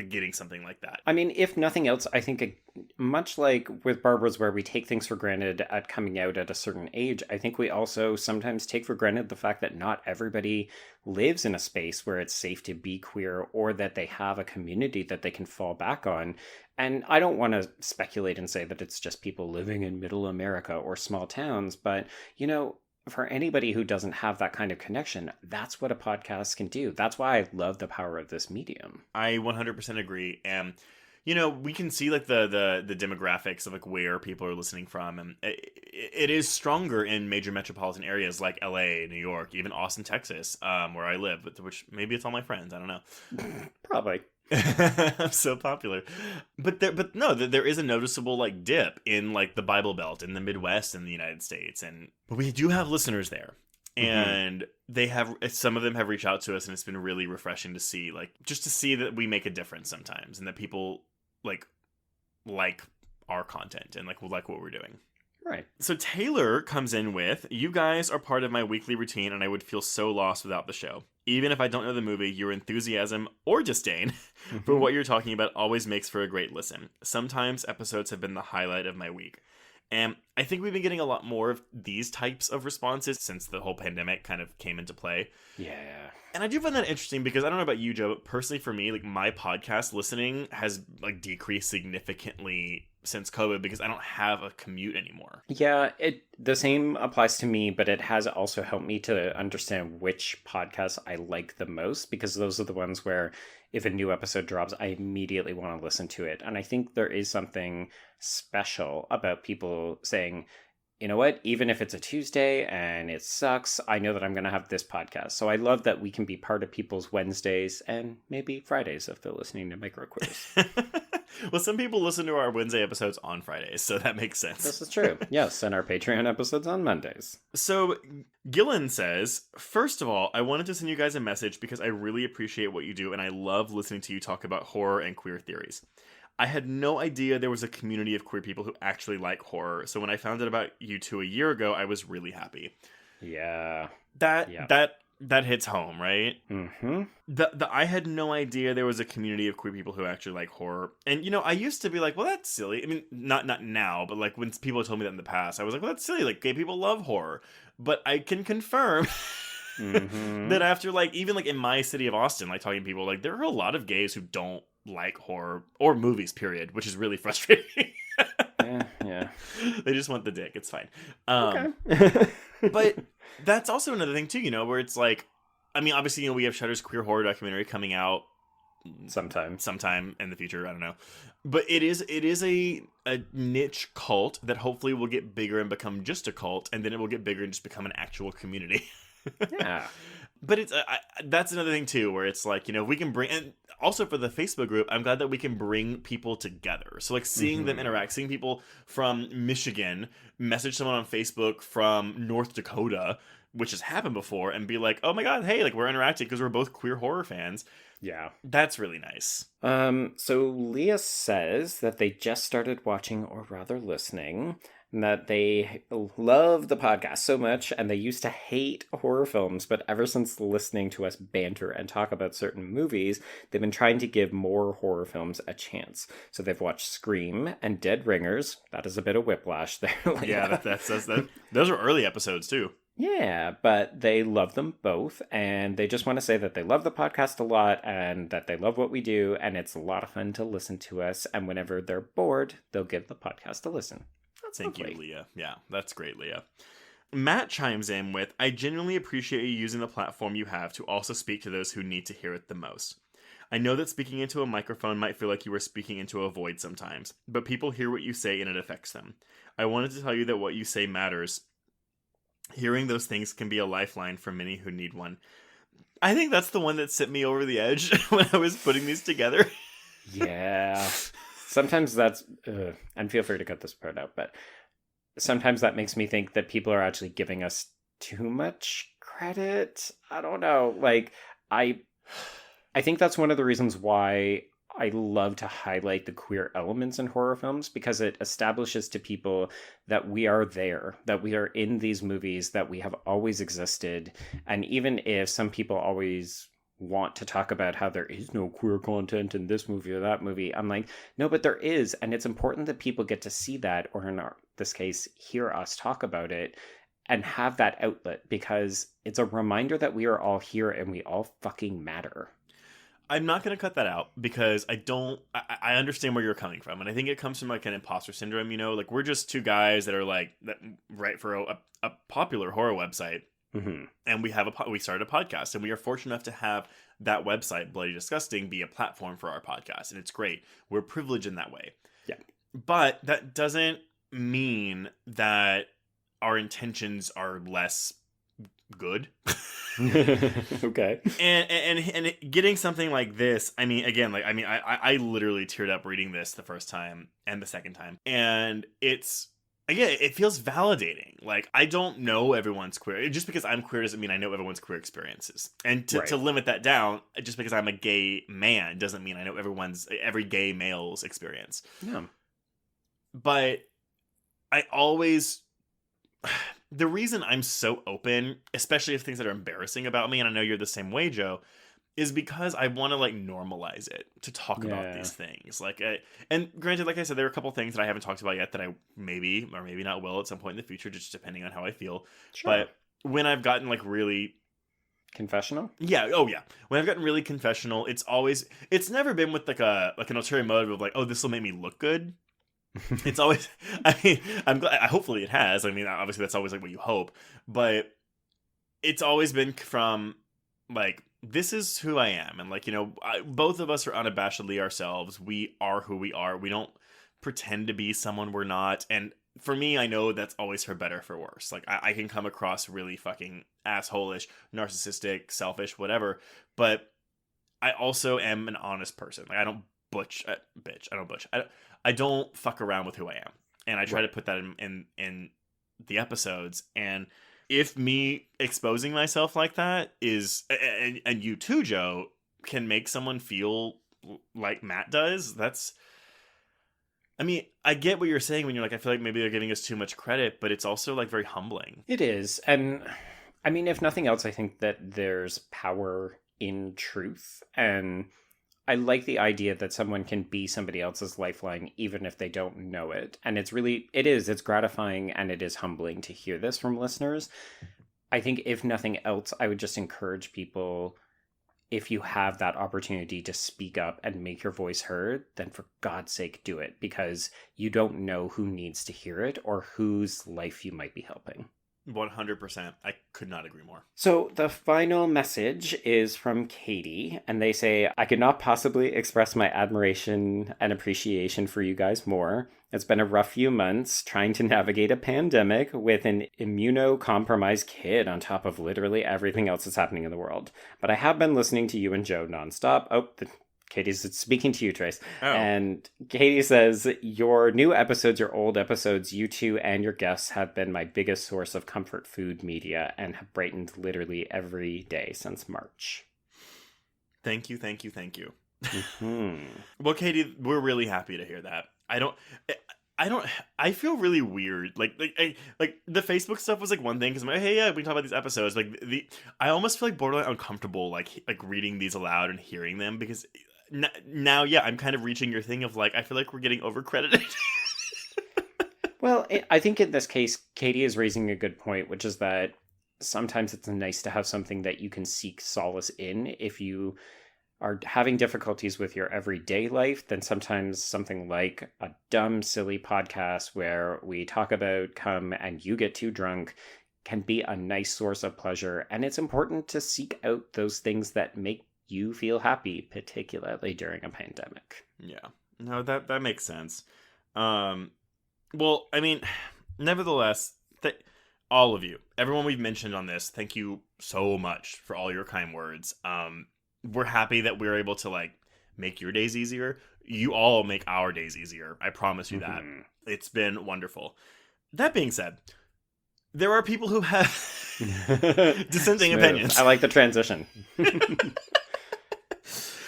getting something like that. I mean, if nothing else, I think much like with Barbara's, where we take things for granted at coming out at a certain age, I think we also sometimes take for granted the fact that not everybody lives in a space where it's safe to be queer, or that they have a community that they can fall back on. And I don't want to speculate and say that it's just people living in middle America or small towns, but, you know, for anybody who doesn't have that kind of connection, that's what a podcast can do. That's why I love the power of this medium. I 100% agree. And, you know, we can see like the demographics of like where people are listening from. And it is stronger in major metropolitan areas like LA, New York, even Austin, Texas, where I live, which maybe it's all my friends. I don't know. Probably. I'm so popular, but there is a noticeable like dip in like the Bible Belt in the Midwest in the United States, but we do have listeners there, and some of them have reached out to us, and it's been really refreshing to see, like, just to see that we make a difference sometimes, and that people like our content and like what we're doing. Right. So Taylor comes in with, you guys are part of my weekly routine, and I would feel so lost without the show. Even if I don't know the movie, your enthusiasm or disdain for what you're talking about always makes for a great listen. Sometimes episodes have been the highlight of my week. And I think we've been getting a lot more of these types of responses since the whole pandemic kind of came into play. Yeah. And I do find that interesting because I don't know about you, Joe, but personally for me, like, my podcast listening has like decreased significantly since COVID because I don't have a commute anymore. Yeah, the same applies to me, but it has also helped me to understand which podcasts I like the most, because those are the ones where if a new episode drops, I immediately want to listen to it. And I think there is something special about people saying, you know what, even if it's a Tuesday and it sucks, I know that I'm going to have this podcast. So I love that we can be part of people's Wednesdays and maybe Fridays if they're listening to Micro Quiz. Well, some people listen to our Wednesday episodes on Fridays, so that makes sense. This is true. Yes, and our Patreon episodes on Mondays. So Gillen says, first of all, I wanted to send you guys a message because I really appreciate what you do, and I love listening to you talk about horror and queer theories. I had no idea there was a community of queer people who actually like horror, so when I found out about you two a year ago, I was really happy. Yeah. That hits home, right? Mm-hmm. I had no idea there was a community of queer people who actually like horror. And, you know, I used to be like, well, that's silly. I mean, not now, but like when people told me that in the past, I was like, well, that's silly. Like, gay people love horror. But I can confirm that after, like, even like in my city of Austin, like talking to people, like, there are a lot of gays who don't like horror or movies, period, which is really frustrating. Yeah. They just want the dick. It's fine. Okay. But that's also another thing too, you know, where it's like, I mean, obviously, you know, we have Shudder's queer horror documentary coming out sometime in the future. I don't know, but it is a niche cult that hopefully will get bigger and become just a cult, and then it will get bigger and just become an actual community. Yeah. But it's that's another thing too, where it's like, you know, we can bring, and also for the Facebook group, I'm glad that we can bring people together. So like seeing them interact, seeing people from Michigan message someone on Facebook from North Dakota which has happened before, and be like, oh my god, hey, like we're interacting because we're both queer horror fans. Yeah. That's really nice. So Leah says that they just started watching, or rather listening, and that they love the podcast so much, and they used to hate horror films, but ever since listening to us banter and talk about certain movies, they've been trying to give more horror films a chance. So they've watched Scream and Dead Ringers. That is a bit of whiplash there, Leah. Yeah, that's those are early episodes too. Yeah, but they love them both, and they just want to say that they love the podcast a lot, and that they love what we do, and it's a lot of fun to listen to us, and whenever they're bored, they'll give the podcast a listen. That's Thank lovely. you, Leah. Yeah, that's great, Leah. Matt chimes in with, I genuinely appreciate you using the platform you have to also speak to those who need to hear it the most. I know that speaking into a microphone might feel like you were speaking into a void sometimes, but people hear what you say and it affects them. I wanted to tell you that what you say matters. Hearing those things can be a lifeline for many who need one. I think that's the one that sent me over the edge when I was putting these together. Yeah. Sometimes that's... and feel free to cut this part out, but sometimes that makes me think that people are actually giving us too much credit. I don't know. Like, I think that's one of the reasons why I love to highlight the queer elements in horror films, because it establishes to people that we are there, that we are in these movies, that we have always existed. And even if some people always want to talk about how there is no queer content in this movie or that movie, I'm like, no, but there is. And it's important that people get to see that, or in this case, hear us talk about it and have that outlet, because it's a reminder that we are all here and we all fucking matter. I'm not going to cut that out because I understand where you're coming from. And I think it comes from like an imposter syndrome, you know, like we're just two guys that are like, that write for a popular horror website. Mm-hmm. And we started a podcast, and we are fortunate enough to have that website, Bloody Disgusting, be a platform for our podcast. And it's great. We're privileged in that way. Yeah. But that doesn't mean that our intentions are less good. Okay. And getting something like this, I mean, again, like, I mean, I literally teared up reading this the first time and the second time. And it's, again, it feels validating. Like, I don't know everyone's queer. Just because I'm queer doesn't mean I know everyone's queer experiences. And to limit that down, just because I'm a gay man doesn't mean I know every gay male's experience. Yeah. But I always... The reason I'm so open, especially if things that are embarrassing about me, and I know you're the same way, Joe, is because I want to like normalize it, to talk about these things. Like, and granted, like I said, there are a couple things that I haven't talked about yet that I maybe or maybe not will at some point in the future, just depending on how I feel. Sure. But when I've gotten like really confessional, when I've gotten really confessional, it's never been with like an ulterior motive of like, oh, this will make me look good. It's always, I mean, I'm glad, hopefully it has. I mean, obviously that's always like what you hope, but it's always been from like, this is who I am. And like, you know, both of us are unabashedly ourselves. We are who we are. We don't pretend to be someone we're not. And for me, I know that's always for better, for worse. Like I can come across really fucking asshole-ish, narcissistic, selfish, whatever. But I also am an honest person. Like I don't I don't fuck around with who I am. And I try to put that in the episodes. And if me exposing myself like that is, and you too, Joe, can make someone feel like Matt does, that's, I mean, I get what you're saying when you're like, I feel like maybe they're giving us too much credit, but it's also like very humbling. It is. And I mean, if nothing else, I think that there's power in truth. And I like the idea that someone can be somebody else's lifeline, even if they don't know it. And it's gratifying and it is humbling to hear this from listeners. I think if nothing else, I would just encourage people, if you have that opportunity to speak up and make your voice heard, then for God's sake, do it, because you don't know who needs to hear it or whose life you might be helping. 100%. I could not agree more. So the final message is from Katie, and they say, I could not possibly express my admiration and appreciation for you guys more. It's been a rough few months trying to navigate a pandemic with an immunocompromised kid on top of literally everything else that's happening in the world. But I have been listening to you and Joe nonstop. Oh, Katie's speaking to you, Trace. Oh. And Katie says, your new episodes, your old episodes, you two and your guests have been my biggest source of comfort food media and have brightened literally every day since March. Thank you. Mm-hmm. Well, Katie, we're really happy to hear that. I feel really weird. Like the Facebook stuff was like one thing because I'm like, hey, yeah, we can talk about these episodes. Like I almost feel like borderline uncomfortable, like reading these aloud and hearing them because now, yeah, I'm kind of reaching your thing of like I feel like we're getting overcredited. Well, I think in this case, Katie is raising a good point, which is that sometimes it's nice to have something that you can seek solace in if you are having difficulties with your everyday life. Then sometimes something like a dumb, silly podcast where we talk about cum and you get too drunk can be a nice source of pleasure. And it's important to seek out those things that make you feel happy, particularly during a pandemic. Yeah, no, that makes sense. Well, I mean, nevertheless, all of you, everyone we've mentioned on this, thank you so much for all your kind words. We're happy that we're able to like make your days easier. You all make our days easier. I promise you that. It's been wonderful. That being said, there are people who have dissenting opinions. I like the transition.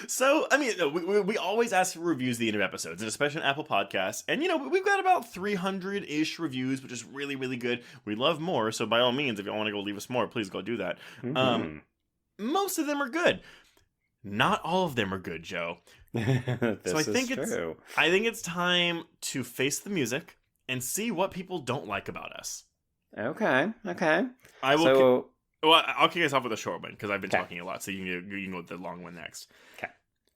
So, I mean, we always ask for reviews at the end of episodes, and especially on Apple Podcasts. And, we've got about 300-ish reviews, which is really, really good. We love more, so by all means, if you want to go leave us more, please go do that. Most of them are good. Not all of them are good, Joe. So I think it's time to face the music and see what people don't like about us. Okay. I will. So, I'll kick us off with a short one because I've been talking a lot, so you can go with the long one next. Okay.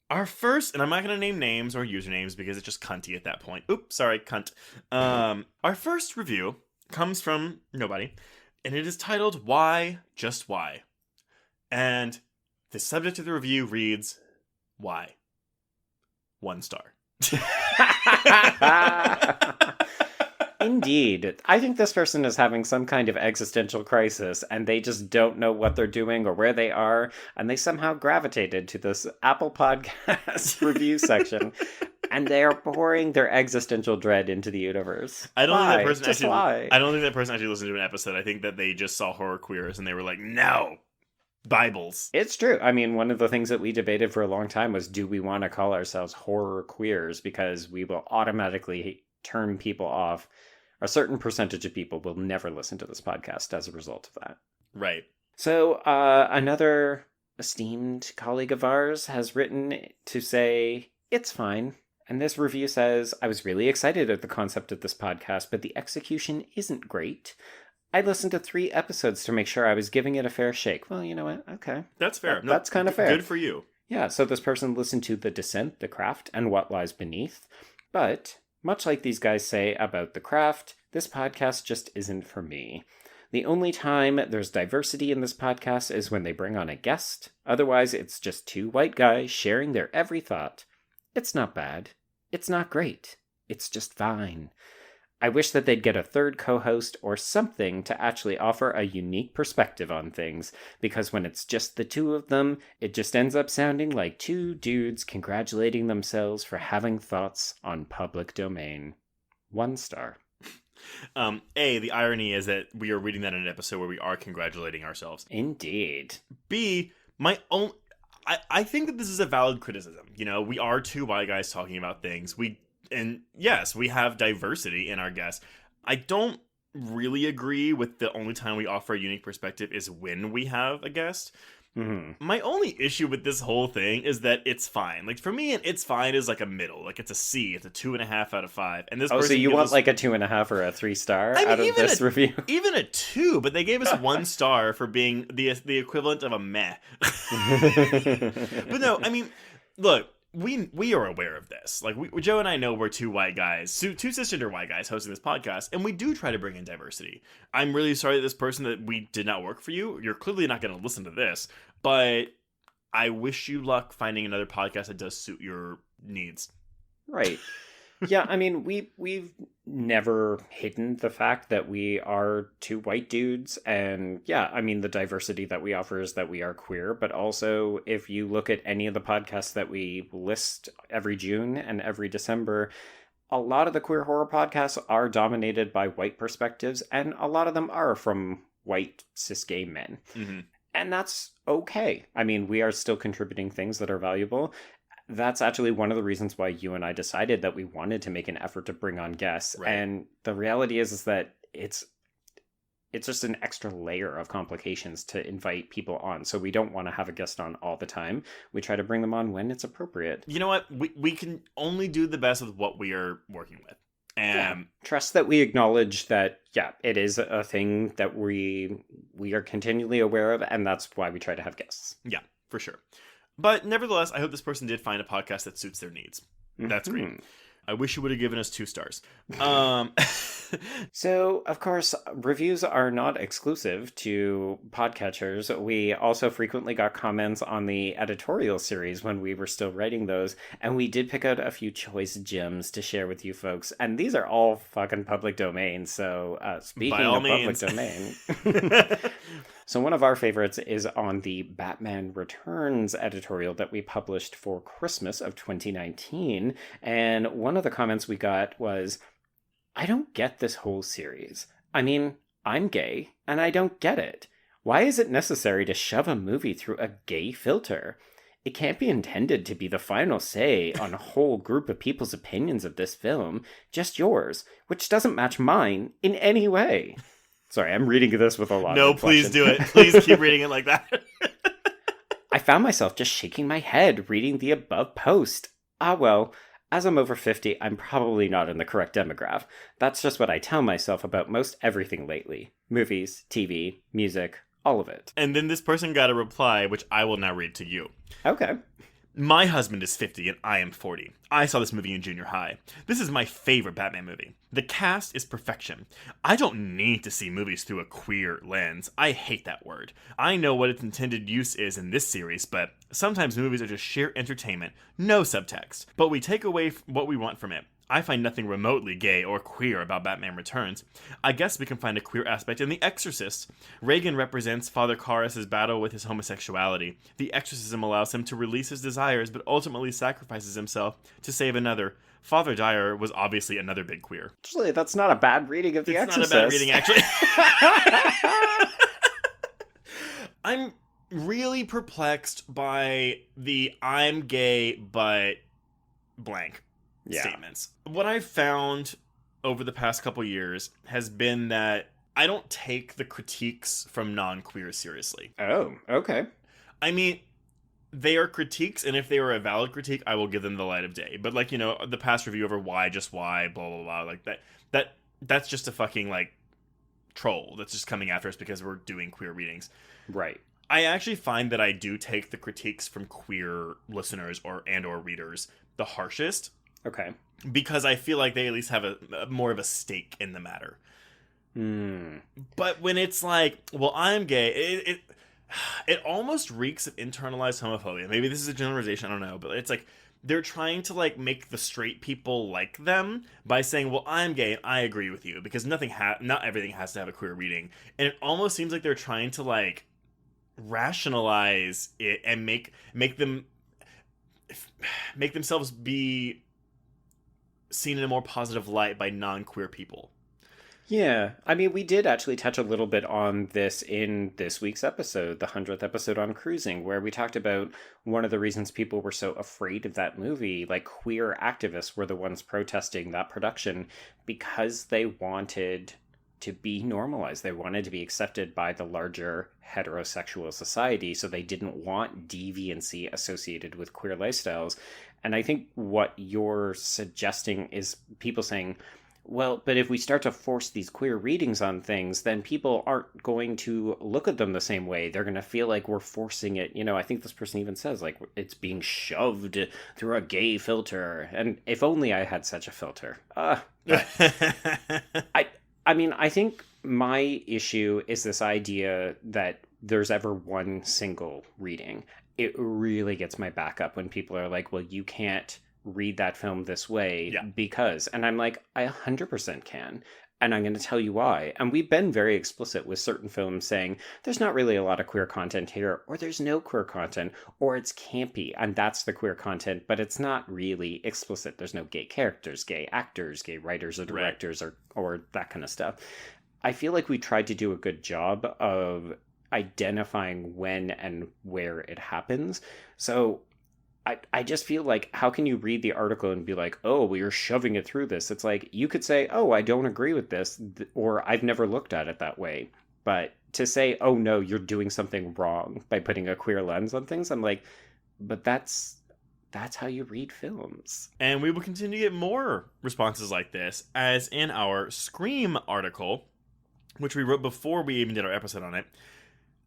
Our first, and I'm not going to name names or usernames because it's just cunty at that point. Oops, sorry, cunt. Our first review comes from nobody, and it is titled "Why Just Why," and the subject of the review reads, "Why?" 1 star. Indeed. I think this person is having some kind of existential crisis and they just don't know what they're doing or where they are, and they somehow gravitated to this Apple Podcast review section and they are pouring their existential dread into the universe. I don't think that person actually listened to an episode. I think that they just saw horror queers and they were like, no, Bibles. It's true. I mean, one of the things that we debated for a long time was, do we want to call ourselves horror queers? Because we will automatically turn people off. A certain percentage of people will never listen to this podcast as a result of that. Right. So another esteemed colleague of ours has written to say, it's fine. And this review says, I was really excited at the concept of this podcast, but the execution isn't great. I listened to 3 episodes to make sure I was giving it a fair shake. Well, you know what? Okay. That's fair. That's kind of fair. Good for you. Yeah, so this person listened to The Descent, The Craft, and What Lies Beneath. But much like these guys say about The Craft, this podcast just isn't for me. The only time there's diversity in this podcast is when they bring on a guest. Otherwise, it's just 2 white guys sharing their every thought. It's not bad. It's not great. It's just fine. I wish that they'd get a 3rd co-host or something to actually offer a unique perspective on things, because when it's just the 2 of them, it just ends up sounding like 2 dudes congratulating themselves for having thoughts on public domain. 1 star. The irony is that we are reading that in an episode where we are congratulating ourselves. Indeed. B, I think that this is a valid criticism. We are 2 white guys talking about things. And yes, we have diversity in our guests. I don't really agree with the only time we offer a unique perspective is when we have a guest. Mm-hmm. My only issue with this whole thing is that it's fine. Like, for me, it's fine is like a middle. Like, it's a C. It's a 2.5 out of 5. And this person so you want like a 2.5 or a 3 star out of this review? Even a 2, but they gave us 1 star for being the equivalent of a meh. But no, I mean, look. We are aware of this. Like, Joe and I know we're 2 white guys, 2 cisgender white guys hosting this podcast, and we do try to bring in diversity. I'm really sorry that this person that we did not work for you. You're clearly not going to listen to this, but I wish you luck finding another podcast that does suit your needs. Right. Yeah, I mean, we've never hidden the fact that we are two white dudes, and yeah, I mean, the diversity that we offer is that we are queer, but also if you look at any of the podcasts that we list every June and every December, a lot of the queer horror podcasts are dominated by white perspectives, and a lot of them are from white cis gay men. Mm-hmm. And that's okay. I mean, we are still contributing things that are valuable. That's actually one of the reasons why you and I decided that we wanted to make an effort to bring on guests. Right. And the reality is that it's just an extra layer of complications to invite people on. So we don't want to have a guest on all the time. We try to bring them on when it's appropriate. You know what? We can only do the best with what we are working with. And Trust that we acknowledge that, yeah, it is a thing that we are continually aware of, and that's why we try to have guests. yeah, for sure. But nevertheless, I hope this person did find a podcast that suits their needs. That's great. Mhm. I wish you would have given us 2 stars. So, of course, reviews are not exclusive to podcatchers. We also frequently got comments on the editorial series when we were still writing those, and we did pick out a few choice gems to share with you folks. And these are all fucking public domain, so speaking By all of means. public domain... So one of our favorites is on the Batman Returns editorial that we published for Christmas of 2019. And one of the comments we got was, I don't get this whole series. I mean, I'm gay, and I don't get it. Why is it necessary to shove a movie through a gay filter? It can't be intended to be the final say on a whole group of people's opinions of this film, just yours, which doesn't match mine in any way. Sorry, I'm reading this with a lot No, of please inflection. do it. Please keep reading it like that. I found myself just shaking my head reading the above post. Ah, well, as I'm over 50, I'm probably not in the correct demographic. That's just what I tell myself about most everything lately. Movies, TV, music, all of it. And then this person got a reply, which I will now read to you. Okay. My husband is 50 and I am 40. I saw this movie in junior high. This is my favorite Batman movie. The cast is perfection. I don't need to see movies through a queer lens. I hate that word. I know what its intended use is in this series, but sometimes movies are just sheer entertainment, no subtext. But we take away what we want from it. I find nothing remotely gay or queer about Batman Returns. I guess we can find a queer aspect in The Exorcist. Reagan represents Father Karras' battle with his homosexuality. The exorcism allows him to release his desires, but ultimately sacrifices himself to save another. Father Dyer was obviously another big queer. Actually, that's not a bad reading of The It's Exorcist. not a bad reading, actually. I'm really perplexed by the I'm gay, but blank statements. What I've found over the past couple years has been that I don't take the critiques from non-queer seriously. Oh, okay. I mean, they are critiques, and if they were a valid critique, I will give them the light of day. But like, you know, the past review over why, just why, blah, blah, blah, like that's just a fucking, like, troll that's just coming after us because we're doing queer readings. Right. I actually find that I do take the critiques from queer listeners or readers the harshest. Okay. Because I feel like they at least have a more of a stake in the matter. But when it's like, well, I'm gay, it almost reeks of internalized homophobia. Maybe this is a generalization, I don't know. But it's like they're trying to like make the straight people like them by saying, well, I'm gay and I agree with you. Because not everything has to have a queer reading. And it almost seems like they're trying to like rationalize it and make themselves be seen in a more positive light by non-queer people. Yeah, I mean, we did actually touch a little bit on this in this week's episode, the 100th episode on cruising, where we talked about one of the reasons people were so afraid of that movie. Like, queer activists were the ones protesting that production because they wanted to be normalized. They wanted to be accepted by the larger heterosexual society, so they didn't want deviancy associated with queer lifestyles. And I think what you're suggesting is people saying, well, but if we start to force these queer readings on things, then people aren't going to look at them the same way. They're going to feel like we're forcing it. You know, I think this person even says, like, it's being shoved through a gay filter. And if only I had such a filter. I mean, I think my issue is this idea that there's ever one single reading. It really gets my back up when people are like, well, you can't read that film this way Yeah. because, and I'm like, I 100% can. And I'm going to tell you why. And we've been very explicit with certain films saying there's not really a lot of queer content here, or there's no queer content, or it's campy, and that's the queer content, but it's not really explicit. There's no gay characters, gay actors, gay writers or directors, or that kind of stuff. I feel like we tried to do a good job of identifying when and where it happens. So I just feel like, how can you read the article and be like, oh, well, you're shoving it through this? It's like, you could say, oh, I don't agree with this, or I've never looked at it that way. But to say, oh, no, you're doing something wrong by putting a queer lens on things, I'm like, but that's how you read films. And we will continue to get more responses like this, as in our Scream article, which we wrote before we even did our episode on it.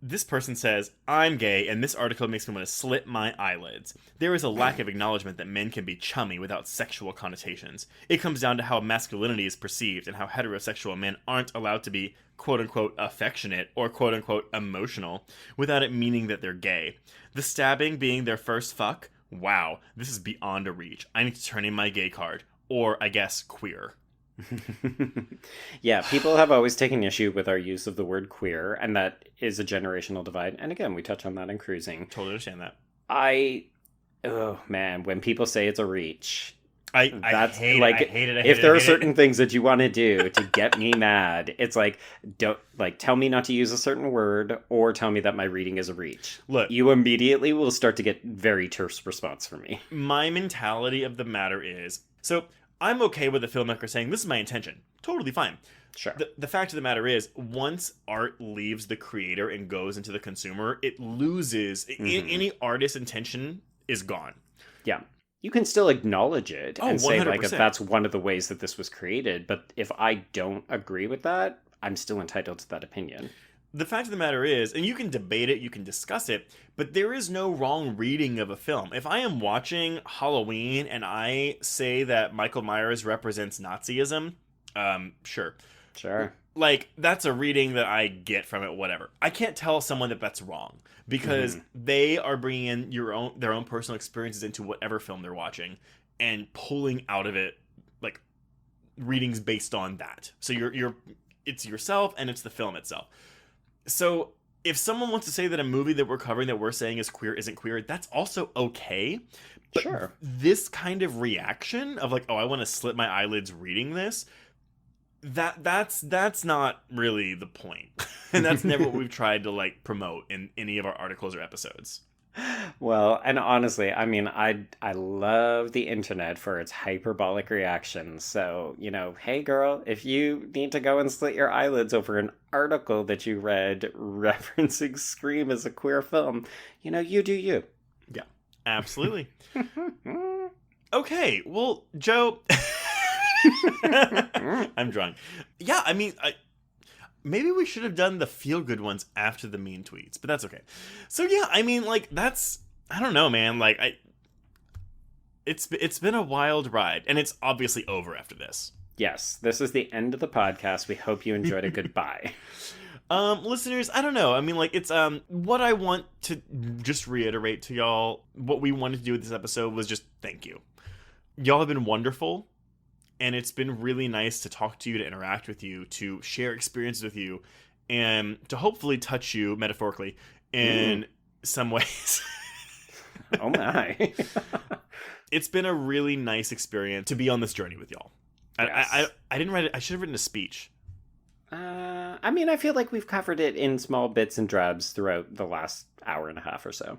This person says, I'm gay, and this article makes me want to slit my eyelids. There is a lack of acknowledgement that men can be chummy without sexual connotations. It comes down to how masculinity is perceived and how heterosexual men aren't allowed to be quote-unquote affectionate or quote-unquote emotional without it meaning that they're gay. The stabbing being their first fuck? Wow, this is beyond a reach. I need to turn in my gay card. Or, I guess, queer. Yeah, people have always taken issue with our use of the word queer, and that is a generational divide. And again, we touch on that in Cruising. Totally understand that. Oh man, when people say it's a reach, I hate it. I hate it. If there are certain things that you want to do to get me mad, it's like, don't tell me not to use a certain word, or tell me that my reading is a reach. Look, you immediately will start to get very terse response from me. My mentality of the matter is, so I'm okay with the filmmaker saying, this is my intention. Totally fine. Sure. The fact of the matter is, once art leaves the creator and goes into the consumer, it loses, any artist's intention is gone. Yeah. You can still acknowledge it and 100%. say, like, if that's one of the ways that this was created, but if I don't agree with that, I'm still entitled to that opinion. The fact of the matter is, and you can debate it, you can discuss it, but there is no wrong reading of a film. If I am watching Halloween and I say that Michael Myers represents Nazism, sure. Like, that's a reading that I get from it, whatever. I can't tell someone that that's wrong, because they are bringing in their own personal experiences into whatever film they're watching and pulling out of it, like, readings based on that. So it's yourself and it's the film itself. So if someone wants to say that a movie that we're covering that we're saying is queer isn't queer, that's also okay. But sure. This kind of reaction of like, oh, I want to slit my eyelids reading this, that's not really the point. And that's never what we've tried to like promote in any of our articles or episodes. Well, and honestly, I mean, I love the internet for its hyperbolic reactions. So, hey girl, if you need to go and slit your eyelids over an article that you read referencing Scream as a queer film, you do you. Yeah, absolutely. Okay, well, Joe, I'm drunk. Yeah, I mean, maybe we should have done the feel-good ones after the mean tweets, but that's okay. So yeah, I mean, like, I don't know, man. Like, it's been a wild ride, and it's obviously over after this. Yes, this is the end of the podcast. We hope you enjoyed it. Goodbye. Listeners, I don't know. I mean, like, it's what I want to just reiterate to y'all, what we wanted to do with this episode was just thank you. Y'all have been wonderful. And it's been really nice to talk to you, to interact with you, to share experiences with you, and to hopefully touch you, metaphorically, in some ways. Oh my. It's been a really nice experience to be on this journey with y'all. Yes. I didn't write it. I should have written a speech. I mean, I feel like we've covered it in small bits and drabs throughout the last hour and a half or so.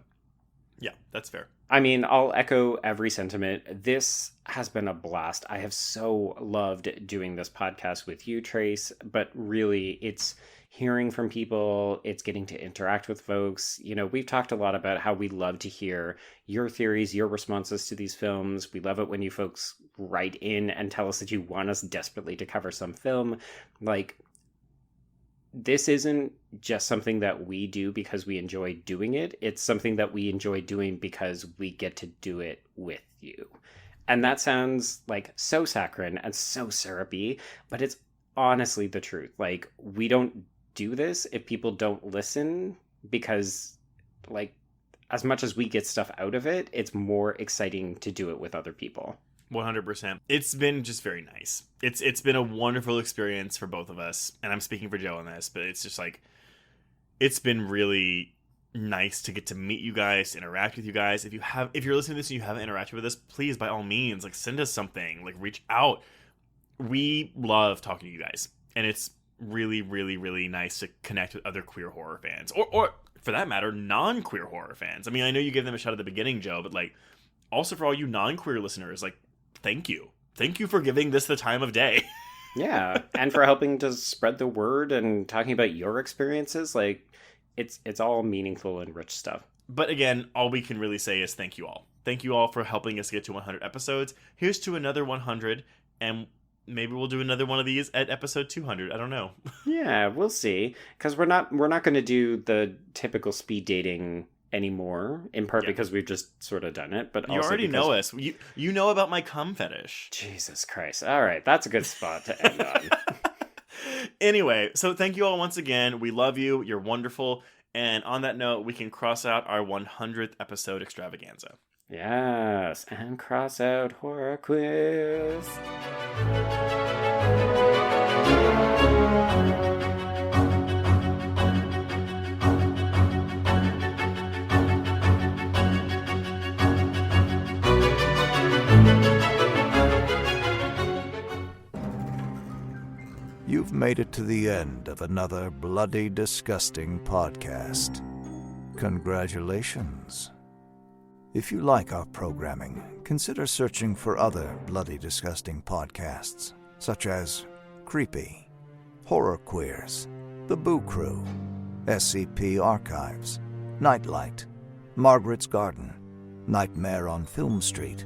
Yeah, that's fair. I mean, I'll echo every sentiment. This has been a blast. I have so loved doing this podcast with you, Trace, but really it's hearing from people. It's getting to interact with folks. We've talked a lot about how we love to hear your theories, your responses to these films. We love it when you folks write in and tell us that you want us desperately to cover some film. Like, this isn't just something that we do because we enjoy doing it. It's something that we enjoy doing because we get to do it with you. And that sounds like so saccharine and so syrupy, but it's honestly the truth. Like, we don't do this if people don't listen, because, like, as much as we get stuff out of it, it's more exciting to do it with other people. 100%. It's been just very nice. It's been a wonderful experience for both of us, and I'm speaking for Joe on this, but it's just like, it's been really nice to get to meet you guys, interact with you guys. If you're listening to this and you haven't interacted with us, please, by all means, like, send us something, like, reach out. We love talking to you guys, and it's really, really, really nice to connect with other queer horror fans, or for that matter, non-queer horror fans. I mean, I know you gave them a shout at the beginning, Joe, but like, also for all you non-queer listeners, like, thank you for giving this the time of day. Yeah, and for helping to spread the word and talking about your experiences. Like, it's all meaningful and rich stuff. But again, all we can really say is thank you all. Thank you all for helping us get to 100 episodes. Here's to another 100, and maybe we'll do another one of these at episode 200. I don't know. Yeah, we'll see. Because we're not going to do the typical speed dating anymore, in part because we've just sort of done it. But you also already know us. You know about my cum fetish. Jesus Christ. All right, that's a good spot to end on. Anyway, so thank you all once again. We love you. You're wonderful. And on that note, we can cross out our 100th episode extravaganza. Yes, and cross out horror quiz. You've made it to the end of another bloody, disgusting podcast. Congratulations. If you like our programming, consider searching for other bloody, disgusting podcasts, such as Creepy, Horror Queers, The Boo Crew, SCP Archives, Nightlight, Margaret's Garden, Nightmare on Film Street,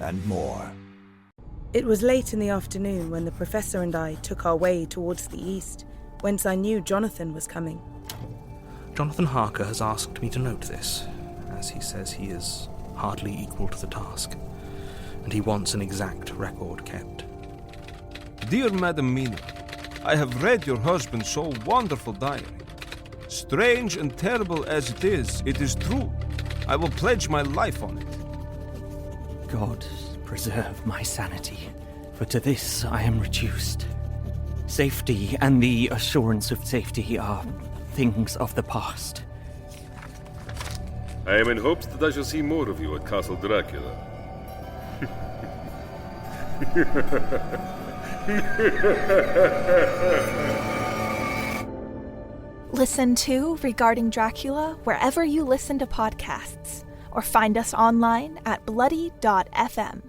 and more. It was late in the afternoon when the professor and I took our way towards the east, whence I knew Jonathan was coming. Jonathan Harker has asked me to note this, as he says he is hardly equal to the task, and he wants an exact record kept. Dear Madam Mina, I have read your husband's so wonderful diary. Strange and terrible as it is true. I will pledge my life on it. God preserve my sanity, for to this I am reduced. Safety and the assurance of safety are things of the past. I am in hopes that I shall see more of you at Castle Dracula. Listen to Regarding Dracula wherever you listen to podcasts, or find us online at bloody.fm.